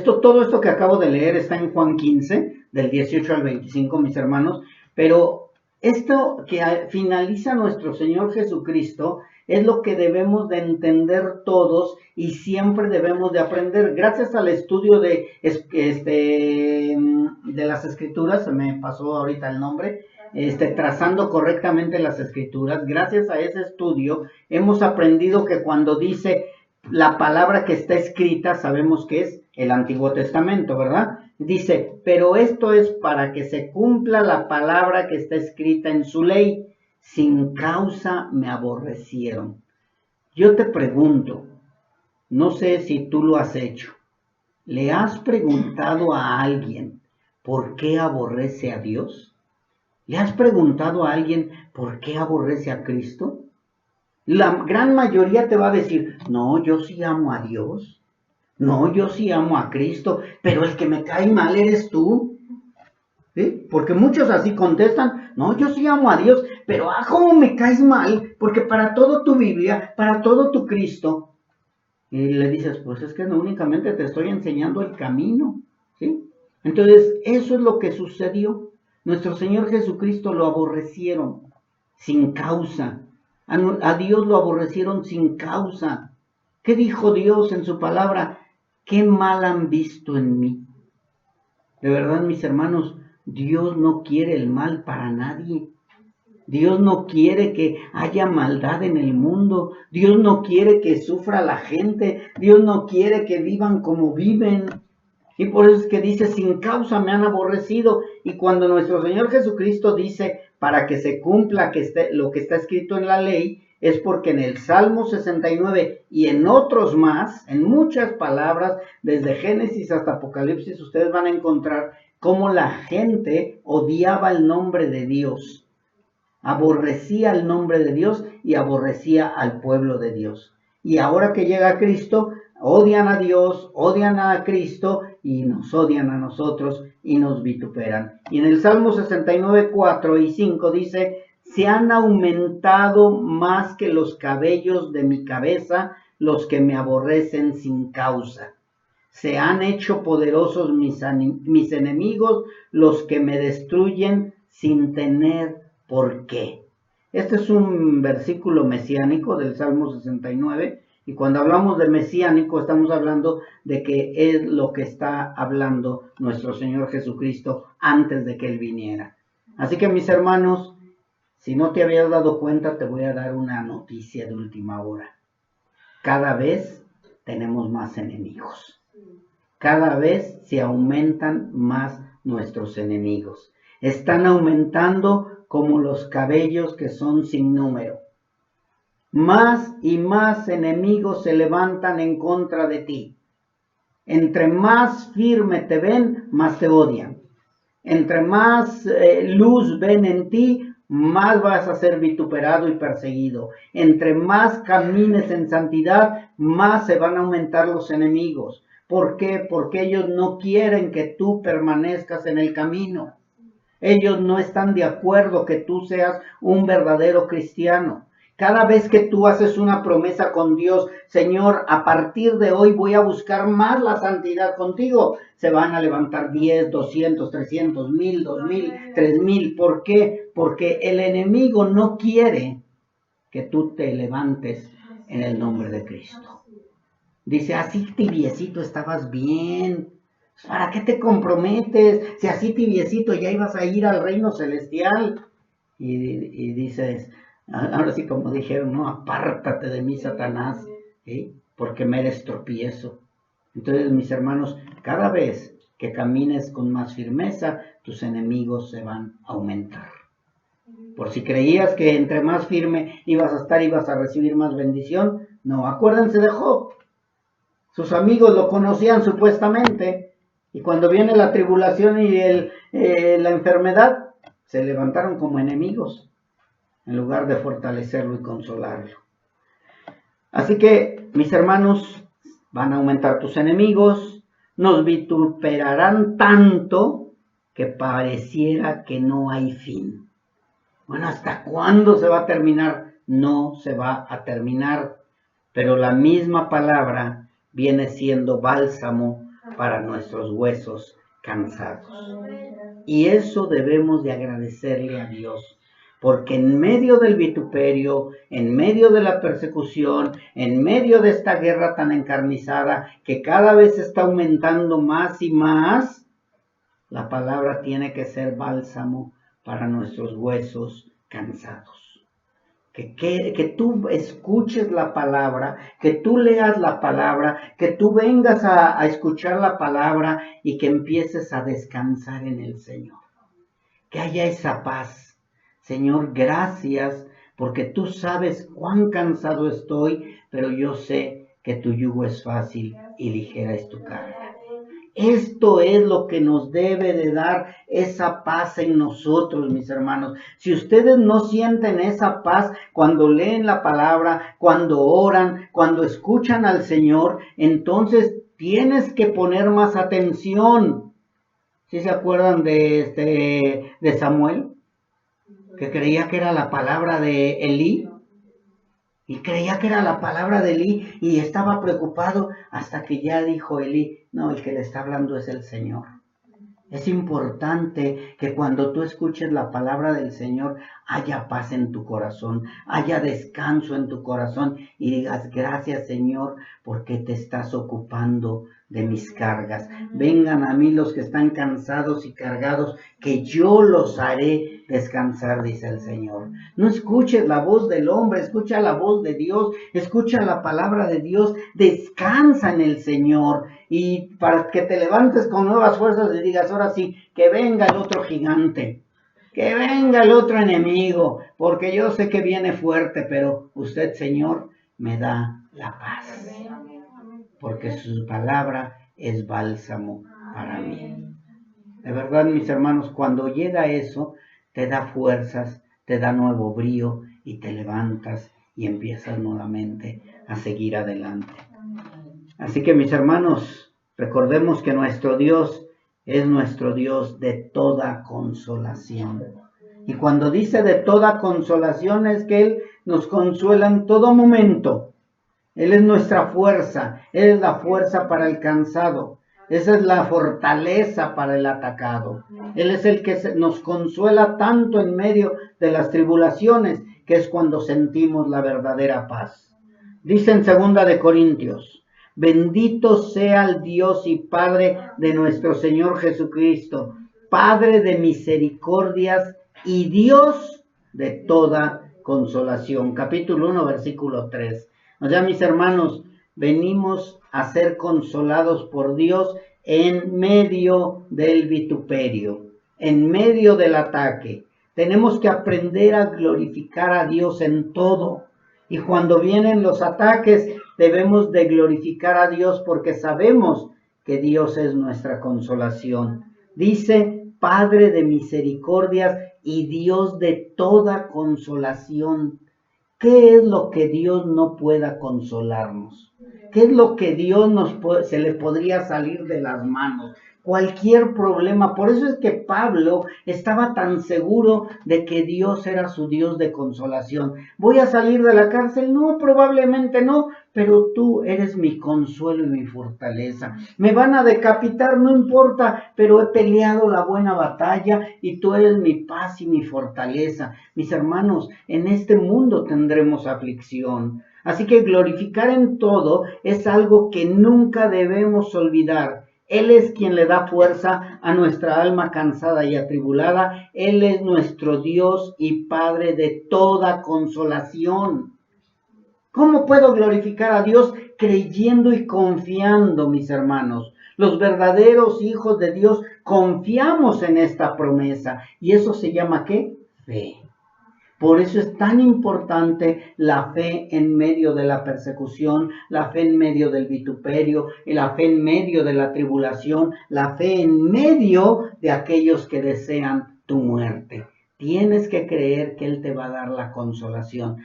Todo esto que acabo de leer está en Juan 15, del 18 al 25, mis hermanos, pero esto que finaliza nuestro Señor Jesucristo es lo que debemos de entender todos y siempre debemos de aprender. Gracias al estudio de las Escrituras, se me pasó ahorita el nombre, trazando correctamente las Escrituras, gracias a ese estudio hemos aprendido que cuando dice la palabra que está escrita, sabemos que es el Antiguo Testamento, ¿verdad? Dice, pero esto es para que se cumpla la palabra que está escrita en su ley. Sin causa me aborrecieron. Yo te pregunto, no sé si tú lo has hecho, ¿le has preguntado a alguien por qué aborrece a Dios? ¿Le has preguntado a alguien por qué aborrece a Cristo? La gran mayoría te va a decir, no, yo sí amo a Dios, no, yo sí amo a Cristo, pero el que me cae mal eres tú. ¿Sí? Porque muchos así contestan, no, yo sí amo a Dios, pero ¿cómo me caes mal? Porque para todo tu Biblia, para todo tu Cristo. Y le dices, pues es que no únicamente te estoy enseñando el camino. ¿Sí? Entonces, eso es lo que sucedió. Nuestro Señor Jesucristo lo aborrecieron sin causa. A Dios lo aborrecieron sin causa. ¿Qué dijo Dios en su palabra? ¿Qué mal han visto en mí? De verdad, mis hermanos, Dios no quiere el mal para nadie. Dios no quiere que haya maldad en el mundo. Dios no quiere que sufra la gente. Dios no quiere que vivan como viven. Y por eso es que dice, sin causa me han aborrecido. Y cuando nuestro Señor Jesucristo dice, para que se cumpla lo que está escrito en la ley, es porque en el Salmo 69 y en otros más, en muchas palabras, desde Génesis hasta Apocalipsis, ustedes van a encontrar cómo la gente odiaba el nombre de Dios, aborrecía el nombre de Dios y aborrecía al pueblo de Dios. Y ahora que llega Cristo, odian a Dios, odian a Cristo y nos odian a nosotros y nos vituperan. Y en el Salmo 69, 4 y 5 dice, se han aumentado más que los cabellos de mi cabeza los que me aborrecen sin causa. Se han hecho poderosos mis enemigos, los que me destruyen sin tener por qué. Este es un versículo mesiánico del Salmo 69. Y cuando hablamos de mesiánico, estamos hablando de que es lo que está hablando nuestro Señor Jesucristo antes de que Él viniera. Así que, mis hermanos, si no te habías dado cuenta, te voy a dar una noticia de última hora. Cada vez tenemos más enemigos. Cada vez se aumentan más nuestros enemigos. Están aumentando como los cabellos que son sin número. Más y más enemigos se levantan en contra de ti. Entre más firme te ven, más te odian. Entre más luz ven en ti, más vas a ser vituperado y perseguido. Entre más camines en santidad, más se van a aumentar los enemigos. ¿Por qué? Porque ellos no quieren que tú permanezcas en el camino. Ellos no están de acuerdo que tú seas un verdadero cristiano. Cada vez que tú haces una promesa con Dios, Señor, a partir de hoy voy a buscar más la santidad contigo, se van a levantar 10, 200, 300, 1000, 2000, 3000. ¿Por qué? Porque el enemigo no quiere que tú te levantes en el nombre de Cristo. Dice, así tibiecito estabas bien. ¿Para qué te comprometes? Si así tibiecito ya ibas a ir al reino celestial. Y dices, ahora sí como dijeron, no, apártate de mí, Satanás, ¿sí? Porque me eres tropiezo. Entonces, mis hermanos, cada vez que camines con más firmeza, tus enemigos se van a aumentar. Por si creías que entre más firme ibas a estar, ibas a recibir más bendición, no, acuérdense de Job. Sus amigos lo conocían supuestamente, y cuando viene la tribulación y la enfermedad, se levantaron como enemigos, en lugar de fortalecerlo y consolarlo. Así que, mis hermanos, van a aumentar tus enemigos, nos vituperarán tanto que pareciera que no hay fin. Bueno, ¿hasta cuándo se va a terminar? No se va a terminar, pero la misma palabra viene siendo bálsamo para nuestros huesos cansados. Y eso debemos de agradecerle a Dios, porque en medio del vituperio, en medio de la persecución, en medio de esta guerra tan encarnizada que cada vez está aumentando más y más, la palabra tiene que ser bálsamo para nuestros huesos cansados. Que tú escuches la palabra, que tú leas la palabra, que tú vengas a escuchar la palabra y que empieces a descansar en el Señor. Que haya esa paz. Señor, gracias porque tú sabes cuán cansado estoy, pero yo sé que tu yugo es fácil y ligera es tu carga. Esto es lo que nos debe de dar esa paz en nosotros, mis hermanos. Si ustedes no sienten esa paz cuando leen la palabra, cuando oran, cuando escuchan al Señor, entonces tienes que poner más atención. ¿Sí se acuerdan de Samuel? Que creía que era la palabra de Elí. Y creía que era la palabra de Elí y estaba preocupado hasta que ya dijo Elí, no, el que le está hablando es el Señor. Es importante que cuando tú escuches la palabra del Señor haya paz en tu corazón, haya descanso en tu corazón y digas, gracias Señor, porque te estás ocupando de mis cargas. Vengan a mí los que están cansados y cargados, que yo los haré descansar, dice el Señor. No escuches la voz del hombre, escucha la voz de Dios, escucha la palabra de Dios, descansa en el Señor. Y para que te levantes con nuevas fuerzas y digas, ahora sí, que venga el otro gigante, que venga el otro enemigo, porque yo sé que viene fuerte, pero usted, Señor, me da la paz, porque su palabra es bálsamo para mí. De verdad, mis hermanos, cuando llega eso, te da fuerzas, te da nuevo brío y te levantas y empiezas nuevamente a seguir adelante. Así que, mis hermanos, recordemos que nuestro Dios es nuestro Dios de toda consolación. Y cuando dice de toda consolación es que Él nos consuela en todo momento. Él es nuestra fuerza, Él es la fuerza para el cansado. Esa es la fortaleza para el atacado. Él es el que nos consuela tanto en medio de las tribulaciones, que es cuando sentimos la verdadera paz. Dice en 2 de Corintios, bendito sea el Dios y Padre de nuestro Señor Jesucristo, Padre de misericordias y Dios de toda consolación. Capítulo 1, versículo 3. O sea, mis hermanos, venimos a ser consolados por Dios en medio del vituperio, en medio del ataque. Tenemos que aprender a glorificar a Dios en todo. Y cuando vienen los ataques, debemos de glorificar a Dios porque sabemos que Dios es nuestra consolación. Dice, Padre de misericordias y Dios de toda consolación. ¿Qué es lo que Dios no pueda consolarnos? ¿Qué es lo que Dios se le podría salir de las manos? Cualquier problema. Por eso es que Pablo estaba tan seguro de que Dios era su Dios de consolación. ¿Voy a salir de la cárcel? No, probablemente no, pero tú eres mi consuelo y mi fortaleza. Me van a decapitar, no importa, pero he peleado la buena batalla y tú eres mi paz y mi fortaleza. Mis hermanos, en este mundo tendremos aflicción. Así que glorificar en todo es algo que nunca debemos olvidar. Él es quien le da fuerza a nuestra alma cansada y atribulada. Él es nuestro Dios y Padre de toda consolación. ¿Cómo puedo glorificar a Dios? Creyendo y confiando, mis hermanos. Los verdaderos hijos de Dios confiamos en esta promesa. ¿Y eso se llama qué? Fe. Por eso es tan importante la fe en medio de la persecución, la fe en medio del vituperio, la fe en medio de la tribulación, la fe en medio de aquellos que desean tu muerte. Tienes que creer que Él te va a dar la consolación.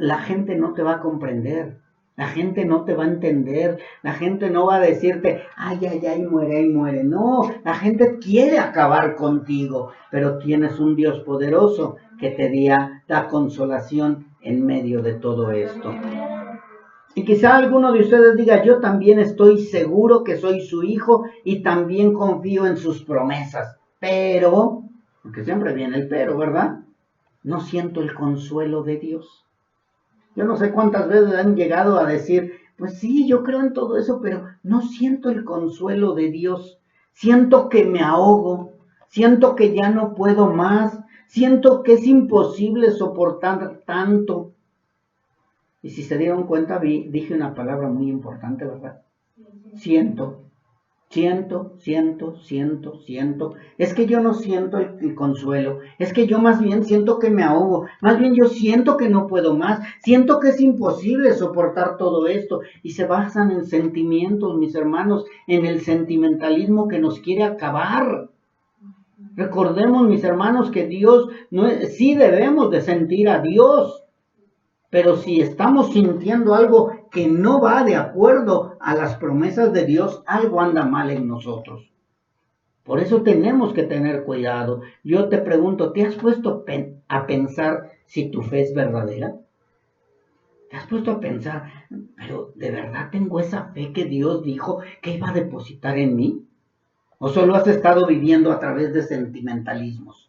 La gente no te va a comprender. La gente no te va a entender, la gente no va a decirte, ay, muere. No, la gente quiere acabar contigo, pero tienes un Dios poderoso que te da consolación en medio de todo esto. Y quizá alguno de ustedes diga, yo también estoy seguro que soy su hijo y también confío en sus promesas, pero, porque siempre viene el pero, ¿verdad? No siento el consuelo de Dios. Yo no sé cuántas veces han llegado a decir, pues sí, yo creo en todo eso, pero no siento el consuelo de Dios. Siento que me ahogo, siento que ya no puedo más, siento que es imposible soportar tanto. Y si se dieron cuenta, dije una palabra muy importante, ¿verdad? Siento. Es que yo no siento el consuelo. Es que yo más bien siento que me ahogo. Más bien yo siento que no puedo más. Siento que es imposible soportar todo esto. Y se basan en sentimientos, mis hermanos, en el sentimentalismo que nos quiere acabar. Recordemos, mis hermanos, que Dios, sí debemos de sentir a Dios. Pero si estamos sintiendo algo que no va de acuerdo a las promesas de Dios, algo anda mal en nosotros. Por eso tenemos que tener cuidado. Yo te pregunto, ¿te has puesto a pensar si tu fe es verdadera? ¿Te has puesto a pensar, pero de verdad tengo esa fe que Dios dijo que iba a depositar en mí? ¿O solo has estado viviendo a través de sentimentalismos?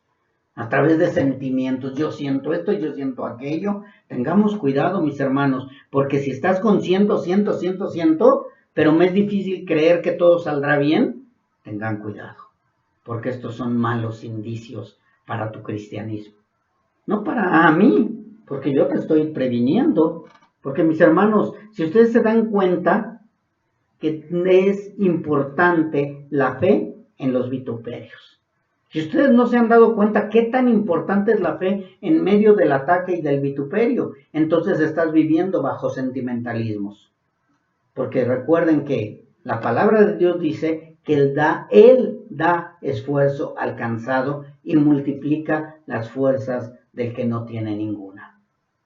A través de sentimientos, yo siento esto, yo siento aquello. Tengamos cuidado, mis hermanos, porque si estás con siento, pero me es difícil creer que todo saldrá bien, tengan cuidado, porque estos son malos indicios para tu cristianismo. No para mí, porque yo te estoy previniendo, porque mis hermanos, si ustedes se dan cuenta que es importante la fe en los vituperios. Si ustedes no se han dado cuenta qué tan importante es la fe en medio del ataque y del vituperio, entonces estás viviendo bajo sentimentalismos. Porque recuerden que la palabra de Dios dice que Él da esfuerzo al cansado y multiplica las fuerzas del que no tiene ninguna.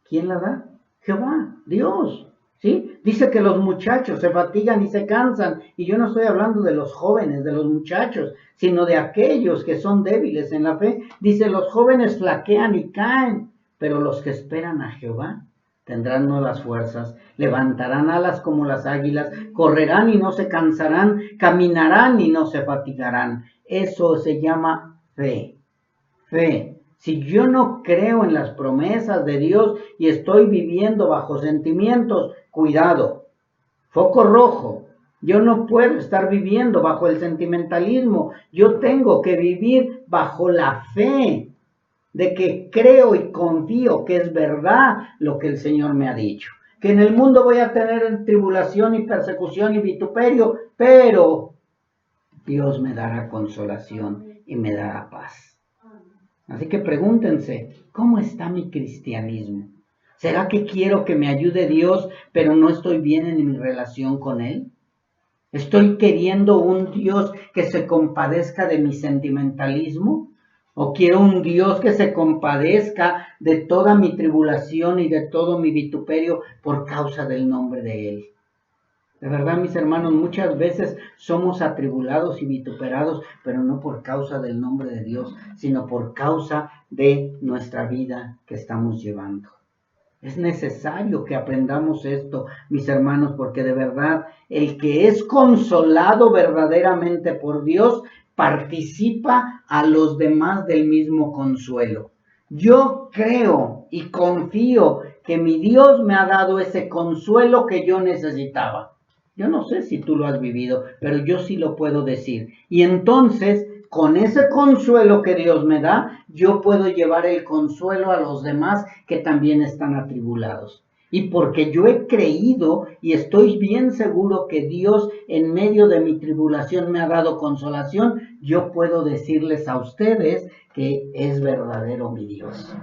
¿Quién la da? Jehová, Dios. ¿Sí? Dice que los muchachos se fatigan y se cansan, y yo no estoy hablando de los jóvenes, de los muchachos, sino de aquellos que son débiles en la fe. Dice, los jóvenes flaquean y caen, pero los que esperan a Jehová tendrán nuevas fuerzas, levantarán alas como las águilas, correrán y no se cansarán, caminarán y no se fatigarán. Eso se llama fe. Fe. Si yo no creo en las promesas de Dios y estoy viviendo bajo sentimientos, cuidado, foco rojo. Yo no puedo estar viviendo bajo el sentimentalismo. Yo tengo que vivir bajo la fe de que creo y confío que es verdad lo que el Señor me ha dicho. Que en el mundo voy a tener tribulación y persecución y vituperio, pero Dios me dará consolación y me dará paz. Así que pregúntense, ¿cómo está mi cristianismo? ¿Será que quiero que me ayude Dios, pero no estoy bien en mi relación con Él? ¿Estoy queriendo un Dios que se compadezca de mi sentimentalismo? ¿O quiero un Dios que se compadezca de toda mi tribulación y de todo mi vituperio por causa del nombre de Él? De verdad, mis hermanos, muchas veces somos atribulados y vituperados, pero no por causa del nombre de Dios, sino por causa de nuestra vida que estamos llevando. Es necesario que aprendamos esto, mis hermanos, porque de verdad el que es consolado verdaderamente por Dios participa a los demás del mismo consuelo. Yo creo y confío que mi Dios me ha dado ese consuelo que yo necesitaba. Yo no sé si tú lo has vivido, pero yo sí lo puedo decir. Y entonces, con ese consuelo que Dios me da, yo puedo llevar el consuelo a los demás que también están atribulados. Y porque yo he creído y estoy bien seguro que Dios en medio de mi tribulación me ha dado consolación, yo puedo decirles a ustedes que es verdadero mi Dios.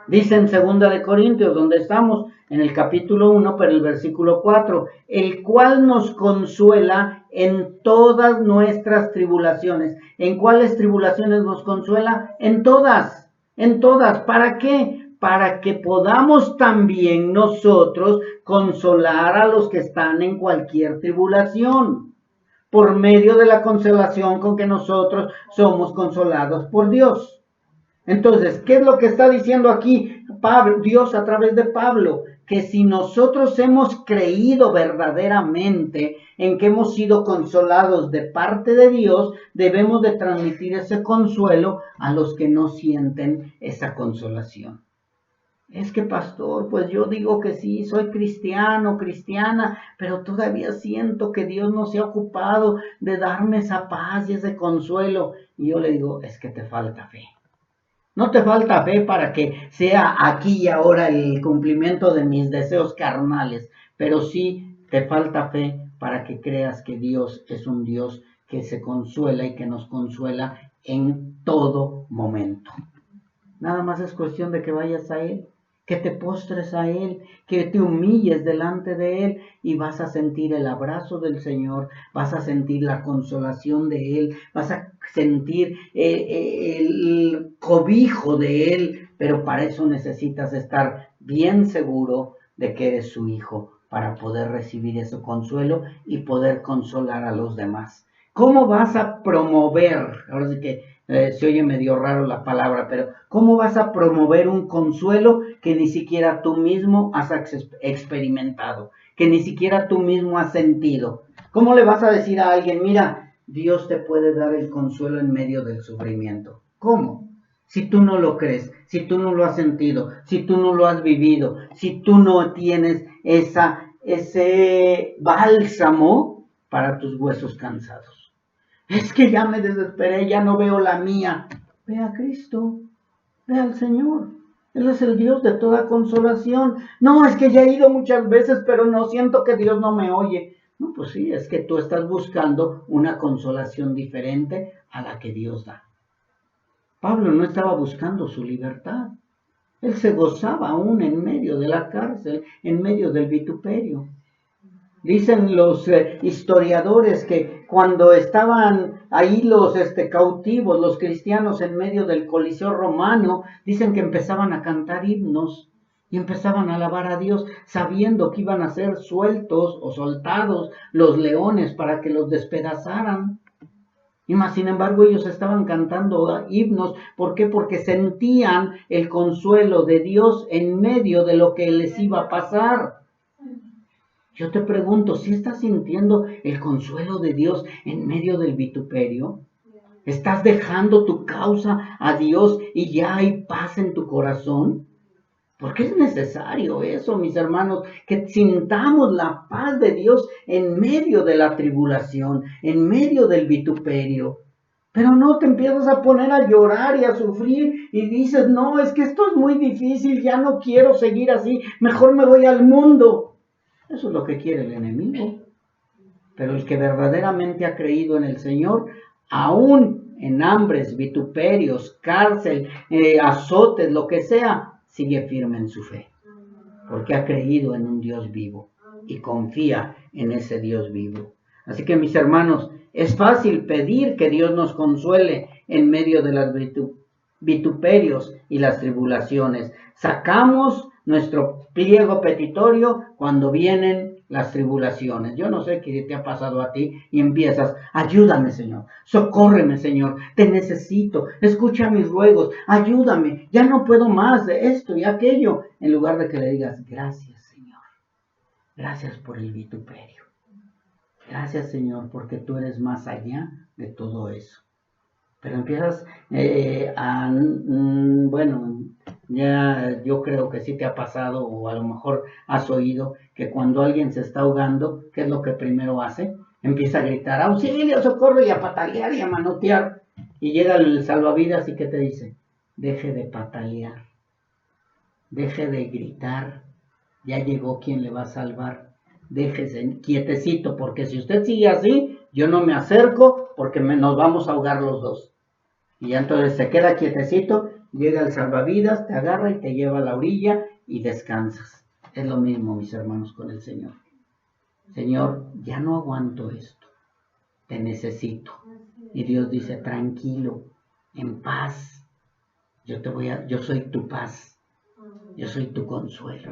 Dice en 2 de Corintios, donde estamos, en el capítulo 1, pero el versículo 4, el cual nos consuela en todas nuestras tribulaciones. ¿En cuáles tribulaciones nos consuela? En todas, en todas. ¿Para qué? Para que podamos también nosotros consolar a los que están en cualquier tribulación, por medio de la consolación con que nosotros somos consolados por Dios. Entonces, ¿qué es lo que está diciendo aquí Pablo, Dios a través de Pablo? Que si nosotros hemos creído verdaderamente en que hemos sido consolados de parte de Dios, debemos de transmitir ese consuelo a los que no sienten esa consolación. Es que, pastor, pues yo digo que sí, soy cristiano, cristiana, pero todavía siento que Dios no se ha ocupado de darme esa paz y ese consuelo. Y yo le digo, es que te falta fe. No te falta fe para que sea aquí y ahora el cumplimiento de mis deseos carnales, pero sí te falta fe para que creas que Dios es un Dios que se consuela y que nos consuela en todo momento. Nada más es cuestión de que vayas a Él, que te postres a Él, que te humilles delante de Él y vas a sentir el abrazo del Señor, vas a sentir la consolación de Él, vas a sentir el cobijo de Él, pero para eso necesitas estar bien seguro de que eres su hijo, para poder recibir ese consuelo y poder consolar a los demás. ¿Cómo vas a promover? Ahora sí que se oye medio raro la palabra, pero ¿cómo vas a promover un consuelo que ni siquiera tú mismo has experimentado, que ni siquiera tú mismo has sentido? ¿Cómo le vas a decir a alguien, mira, Dios te puede dar el consuelo en medio del sufrimiento? ¿Cómo? Si tú no lo crees, si tú no lo has sentido, si tú no lo has vivido, si tú no tienes ese bálsamo para tus huesos cansados. Es que ya me desesperé, ya no veo la mía. Ve a Cristo, ve al Señor. Él es el Dios de toda consolación. No, es que ya he ido muchas veces, pero no siento que Dios no me oye. No, pues sí, es que tú estás buscando una consolación diferente a la que Dios da. Pablo no estaba buscando su libertad. Él se gozaba aún en medio de la cárcel, en medio del vituperio. Dicen los historiadores que cuando estaban ahí los cautivos, los cristianos en medio del Coliseo romano, dicen que empezaban a cantar himnos y empezaban a alabar a Dios, sabiendo que iban a ser sueltos o soltados los leones para que los despedazaran. Y más sin embargo ellos estaban cantando himnos. ¿Por qué? Porque sentían el consuelo de Dios en medio de lo que les iba a pasar. Yo te pregunto, ¿sí estás sintiendo el consuelo de Dios en medio del vituperio? ¿Estás dejando tu causa a Dios y ya hay paz en tu corazón? Porque es necesario eso, mis hermanos, que sintamos la paz de Dios en medio de la tribulación, en medio del vituperio. Pero no te empiezas a poner a llorar y a sufrir y dices, no, es que esto es muy difícil, ya no quiero seguir así, mejor me voy al mundo. Eso es lo que quiere el enemigo. Pero el que verdaderamente ha creído en el Señor, aún en hambres, vituperios, cárcel, azotes, lo que sea, sigue firme en su fe. Porque ha creído en un Dios vivo y confía en ese Dios vivo. Así que mis hermanos, es fácil pedir que Dios nos consuele en medio de los vituperios y las tribulaciones. Sacamos nuestro pliego petitorio cuando vienen las tribulaciones. Yo no sé qué te ha pasado a ti y empiezas, ayúdame Señor, socórreme Señor, te necesito, escucha mis ruegos, ayúdame, ya no puedo más de esto y aquello, en lugar de que le digas, gracias Señor, gracias por el vituperio, gracias Señor porque tú eres más allá de todo eso. Pero empiezas bueno, ya yo creo que sí te ha pasado o a lo mejor has oído que cuando alguien se está ahogando, ¿qué es lo que primero hace? Empieza a gritar, auxilio, socorro, y a patalear y a manotear. Y llega el salvavidas y ¿qué te dice? Deje de patalear, deje de gritar, ya llegó quien le va a salvar. Déjese quietecito, porque si usted sigue así, yo no me acerco porque nos vamos a ahogar los dos. Y ya entonces se queda quietecito, llega el salvavidas, te agarra y te lleva a la orilla y descansas. Es lo mismo, mis hermanos, con el Señor. Señor, ya no aguanto esto, te necesito. Y Dios dice, tranquilo, en paz, yo soy tu paz, yo soy tu consuelo.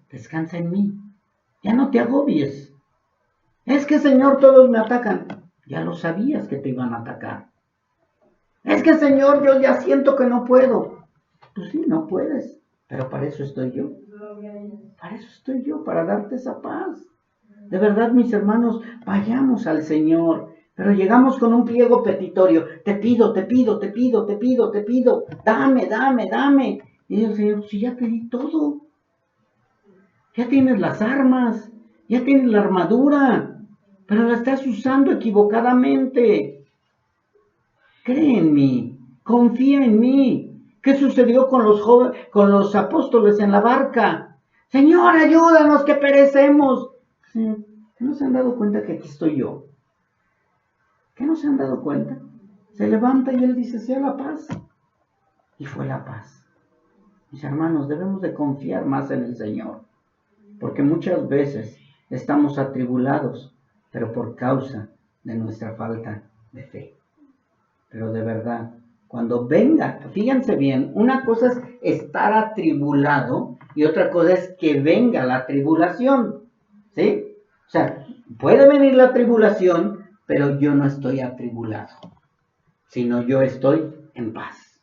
Descansa en mí, ya no te agobies. Es que Señor, todos me atacan. Ya lo sabías que te iban a atacar. Es que Señor, yo ya siento que no puedo. Pues sí, no puedes, pero para eso estoy yo. Para eso estoy yo, para darte esa paz. De verdad, mis hermanos, vayamos al Señor. Pero llegamos con un pliego petitorio. Te pido, te pido, te pido, te pido, te pido. Dame, dame, dame. Y el Señor, si ya te di todo. Ya tienes las armas, ya tienes la armadura, pero la estás usando equivocadamente. Cree en mí, confía en mí. ¿Qué sucedió con los apóstoles en la barca? Señor, ayúdanos que perecemos. ¿No se han dado cuenta que aquí estoy yo? ¿Qué no se han dado cuenta? Se levanta y él dice, sea la paz. Y fue la paz. Mis hermanos, debemos de confiar más en el Señor. Porque muchas veces estamos atribulados, pero por causa de nuestra falta de fe. Pero de verdad, cuando venga, fíjense bien, una cosa es estar atribulado y otra cosa es que venga la tribulación, ¿sí? O sea, puede venir la tribulación, pero yo no estoy atribulado, sino yo estoy en paz.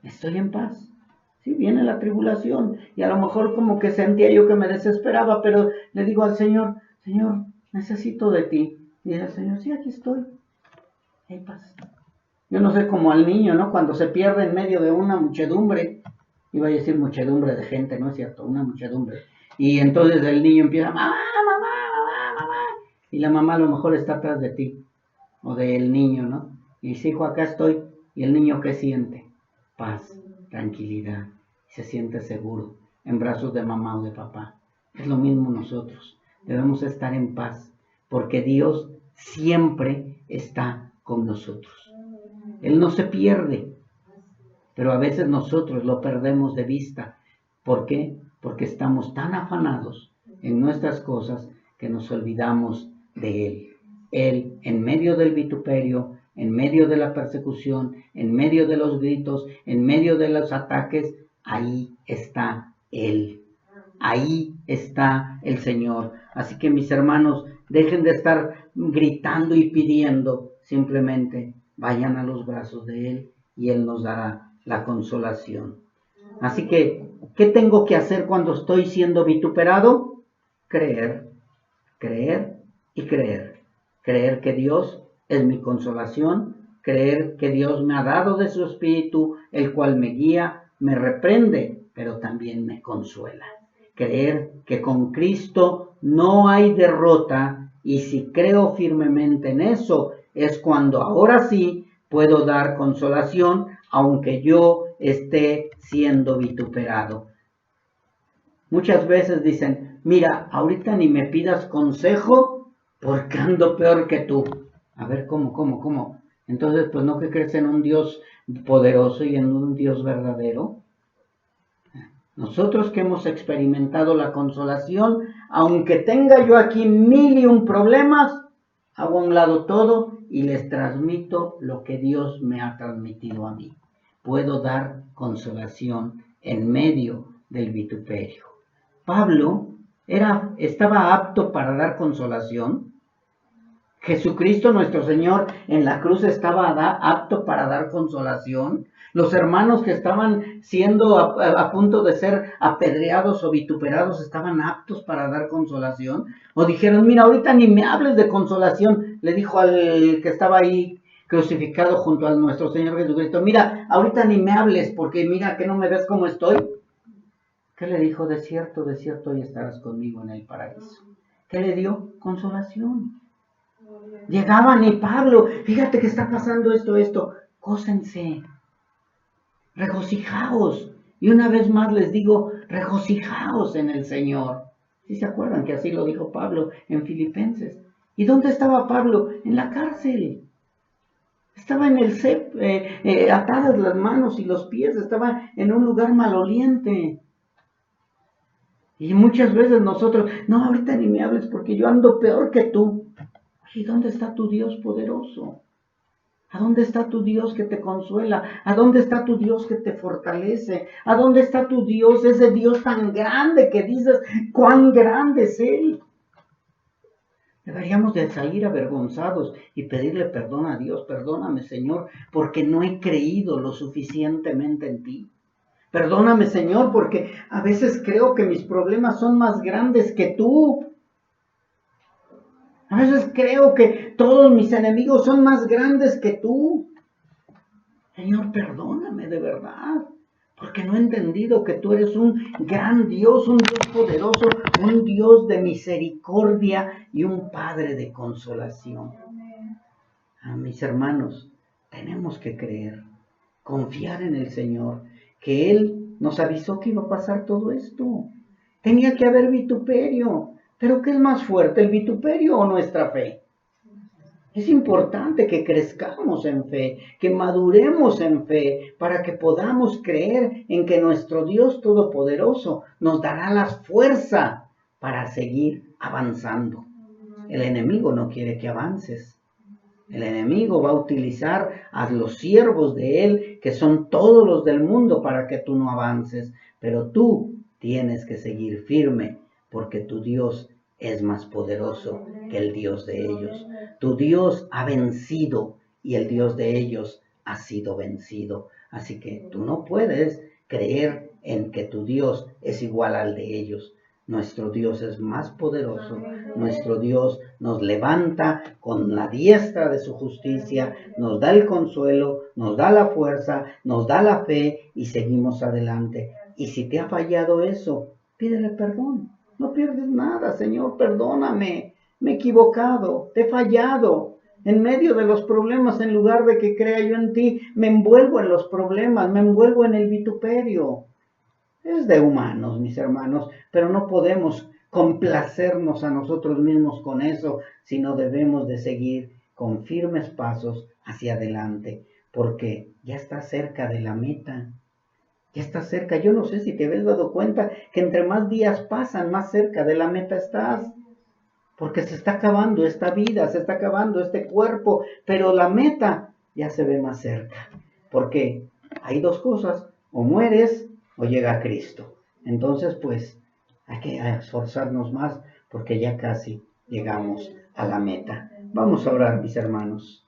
Estoy en paz. Sí, viene la tribulación y a lo mejor como que sentía yo que me desesperaba, pero le digo al Señor, Señor, necesito de ti. Y el Señor, sí, aquí estoy. Hay paz. Yo no sé, como al niño, ¿no? Cuando se pierde en medio de una muchedumbre, iba a decir muchedumbre de gente, ¿no es cierto? Una muchedumbre. Y entonces el niño empieza, mamá, mamá, mamá, mamá. Y la mamá a lo mejor está atrás de ti, o del niño, ¿no? Y dice, hijo, acá estoy. Y el niño, ¿qué siente? Paz, tranquilidad. Se siente seguro en brazos de mamá o de papá. Es lo mismo nosotros. Debemos estar en paz, porque Dios siempre está con nosotros. Él no se pierde, pero a veces nosotros lo perdemos de vista. ¿Por qué? Porque estamos tan afanados en nuestras cosas que nos olvidamos de Él. Él, en medio del vituperio, en medio de la persecución, en medio de los gritos, en medio de los ataques, ahí está Él. Ahí está el Señor. Así que mis hermanos, dejen de estar gritando y pidiendo, simplemente vayan a los brazos de Él y Él nos dará la consolación. Así que, ¿qué tengo que hacer cuando estoy siendo vituperado? Creer, creer y creer. Creer que Dios es mi consolación, creer que Dios me ha dado de su Espíritu, el cual me guía, me reprende, pero también me consuela. Creer que con Cristo no hay derrota, y si creo firmemente en eso, es cuando ahora sí puedo dar consolación, aunque yo esté siendo vituperado. Muchas veces dicen, mira, ahorita ni me pidas consejo porque ando peor que tú. A ver, ¿cómo? Entonces, pues no que crees en un Dios poderoso y en un Dios verdadero. Nosotros que hemos experimentado la consolación, aunque tenga yo aquí 1001 problemas, hago a un lado todo y les transmito lo que Dios me ha transmitido a mí. Puedo dar consolación en medio del vituperio. Pablo estaba apto para dar consolación. Jesucristo nuestro Señor en la cruz estaba apto para dar consolación. Los hermanos que estaban siendo a punto de ser apedreados o vituperados estaban aptos para dar consolación. O dijeron, mira, ahorita ni me hables de consolación. Le dijo al que estaba ahí crucificado junto a nuestro Señor Jesucristo, mira, ahorita ni me hables porque mira que no me ves cómo estoy. ¿Qué le dijo? De cierto, hoy estarás conmigo en el paraíso. ¿Qué le dio? Consolación. Llegaban y Pablo, fíjate que está pasando esto, gócense, regocijaos. Y una vez más les digo, regocijaos en el Señor. ¿Sí se acuerdan que así lo dijo Pablo en Filipenses? ¿Y dónde estaba Pablo? En la cárcel. Estaba en el CEP, atadas las manos y los pies, estaba en un lugar maloliente. Y muchas veces nosotros, no, ahorita ni me hables porque yo ando peor que tú. ¿Y dónde está tu Dios poderoso? ¿A dónde está tu Dios que te consuela? ¿A dónde está tu Dios que te fortalece? ¿A dónde está tu Dios, ese Dios tan grande que dices, cuán grande es Él? Deberíamos de salir avergonzados y pedirle perdón a Dios. Perdóname, Señor, porque no he creído lo suficientemente en ti. Perdóname, Señor, porque a veces creo que mis problemas son más grandes que tú. A veces creo que todos mis enemigos son más grandes que tú. Señor, perdóname de verdad, porque no he entendido que tú eres un gran Dios, un Dios poderoso, un Dios de misericordia y un Padre de consolación. A mis hermanos, tenemos que creer, confiar en el Señor, que Él nos avisó que iba a pasar todo esto. Tenía que haber vituperio, pero ¿qué es más fuerte, el vituperio o nuestra fe? Es importante que crezcamos en fe, que maduremos en fe, para que podamos creer en que nuestro Dios Todopoderoso nos dará la fuerza para seguir avanzando. El enemigo no quiere que avances. El enemigo va a utilizar a los siervos de él, que son todos los del mundo, para que tú no avances. Pero tú tienes que seguir firme, porque tu Dios es más poderoso que el Dios de ellos. Tu Dios ha vencido y el Dios de ellos ha sido vencido. Así que tú no puedes creer en que tu Dios es igual al de ellos. Nuestro Dios es más poderoso. Nuestro Dios nos levanta con la diestra de su justicia, nos da el consuelo, nos da la fuerza, nos da la fe y seguimos adelante. Y si te ha fallado eso, pídele perdón. No pierdes nada, Señor, perdóname. Me he equivocado, te he fallado. En medio de los problemas, en lugar de que crea yo en ti, me envuelvo en los problemas, me envuelvo en el vituperio. Es de humanos, mis hermanos, pero no podemos complacernos a nosotros mismos con eso, sino debemos de seguir con firmes pasos hacia adelante, porque ya está cerca de la meta, ya está cerca. Yo no sé si te habías dado cuenta que entre más días pasan, más cerca de la meta estás, porque se está acabando esta vida, se está acabando este cuerpo, pero la meta ya se ve más cerca, porque hay dos cosas, o mueres o llega Cristo. Entonces, pues, hay que esforzarnos más porque ya casi llegamos a la meta. Vamos a orar, mis hermanos.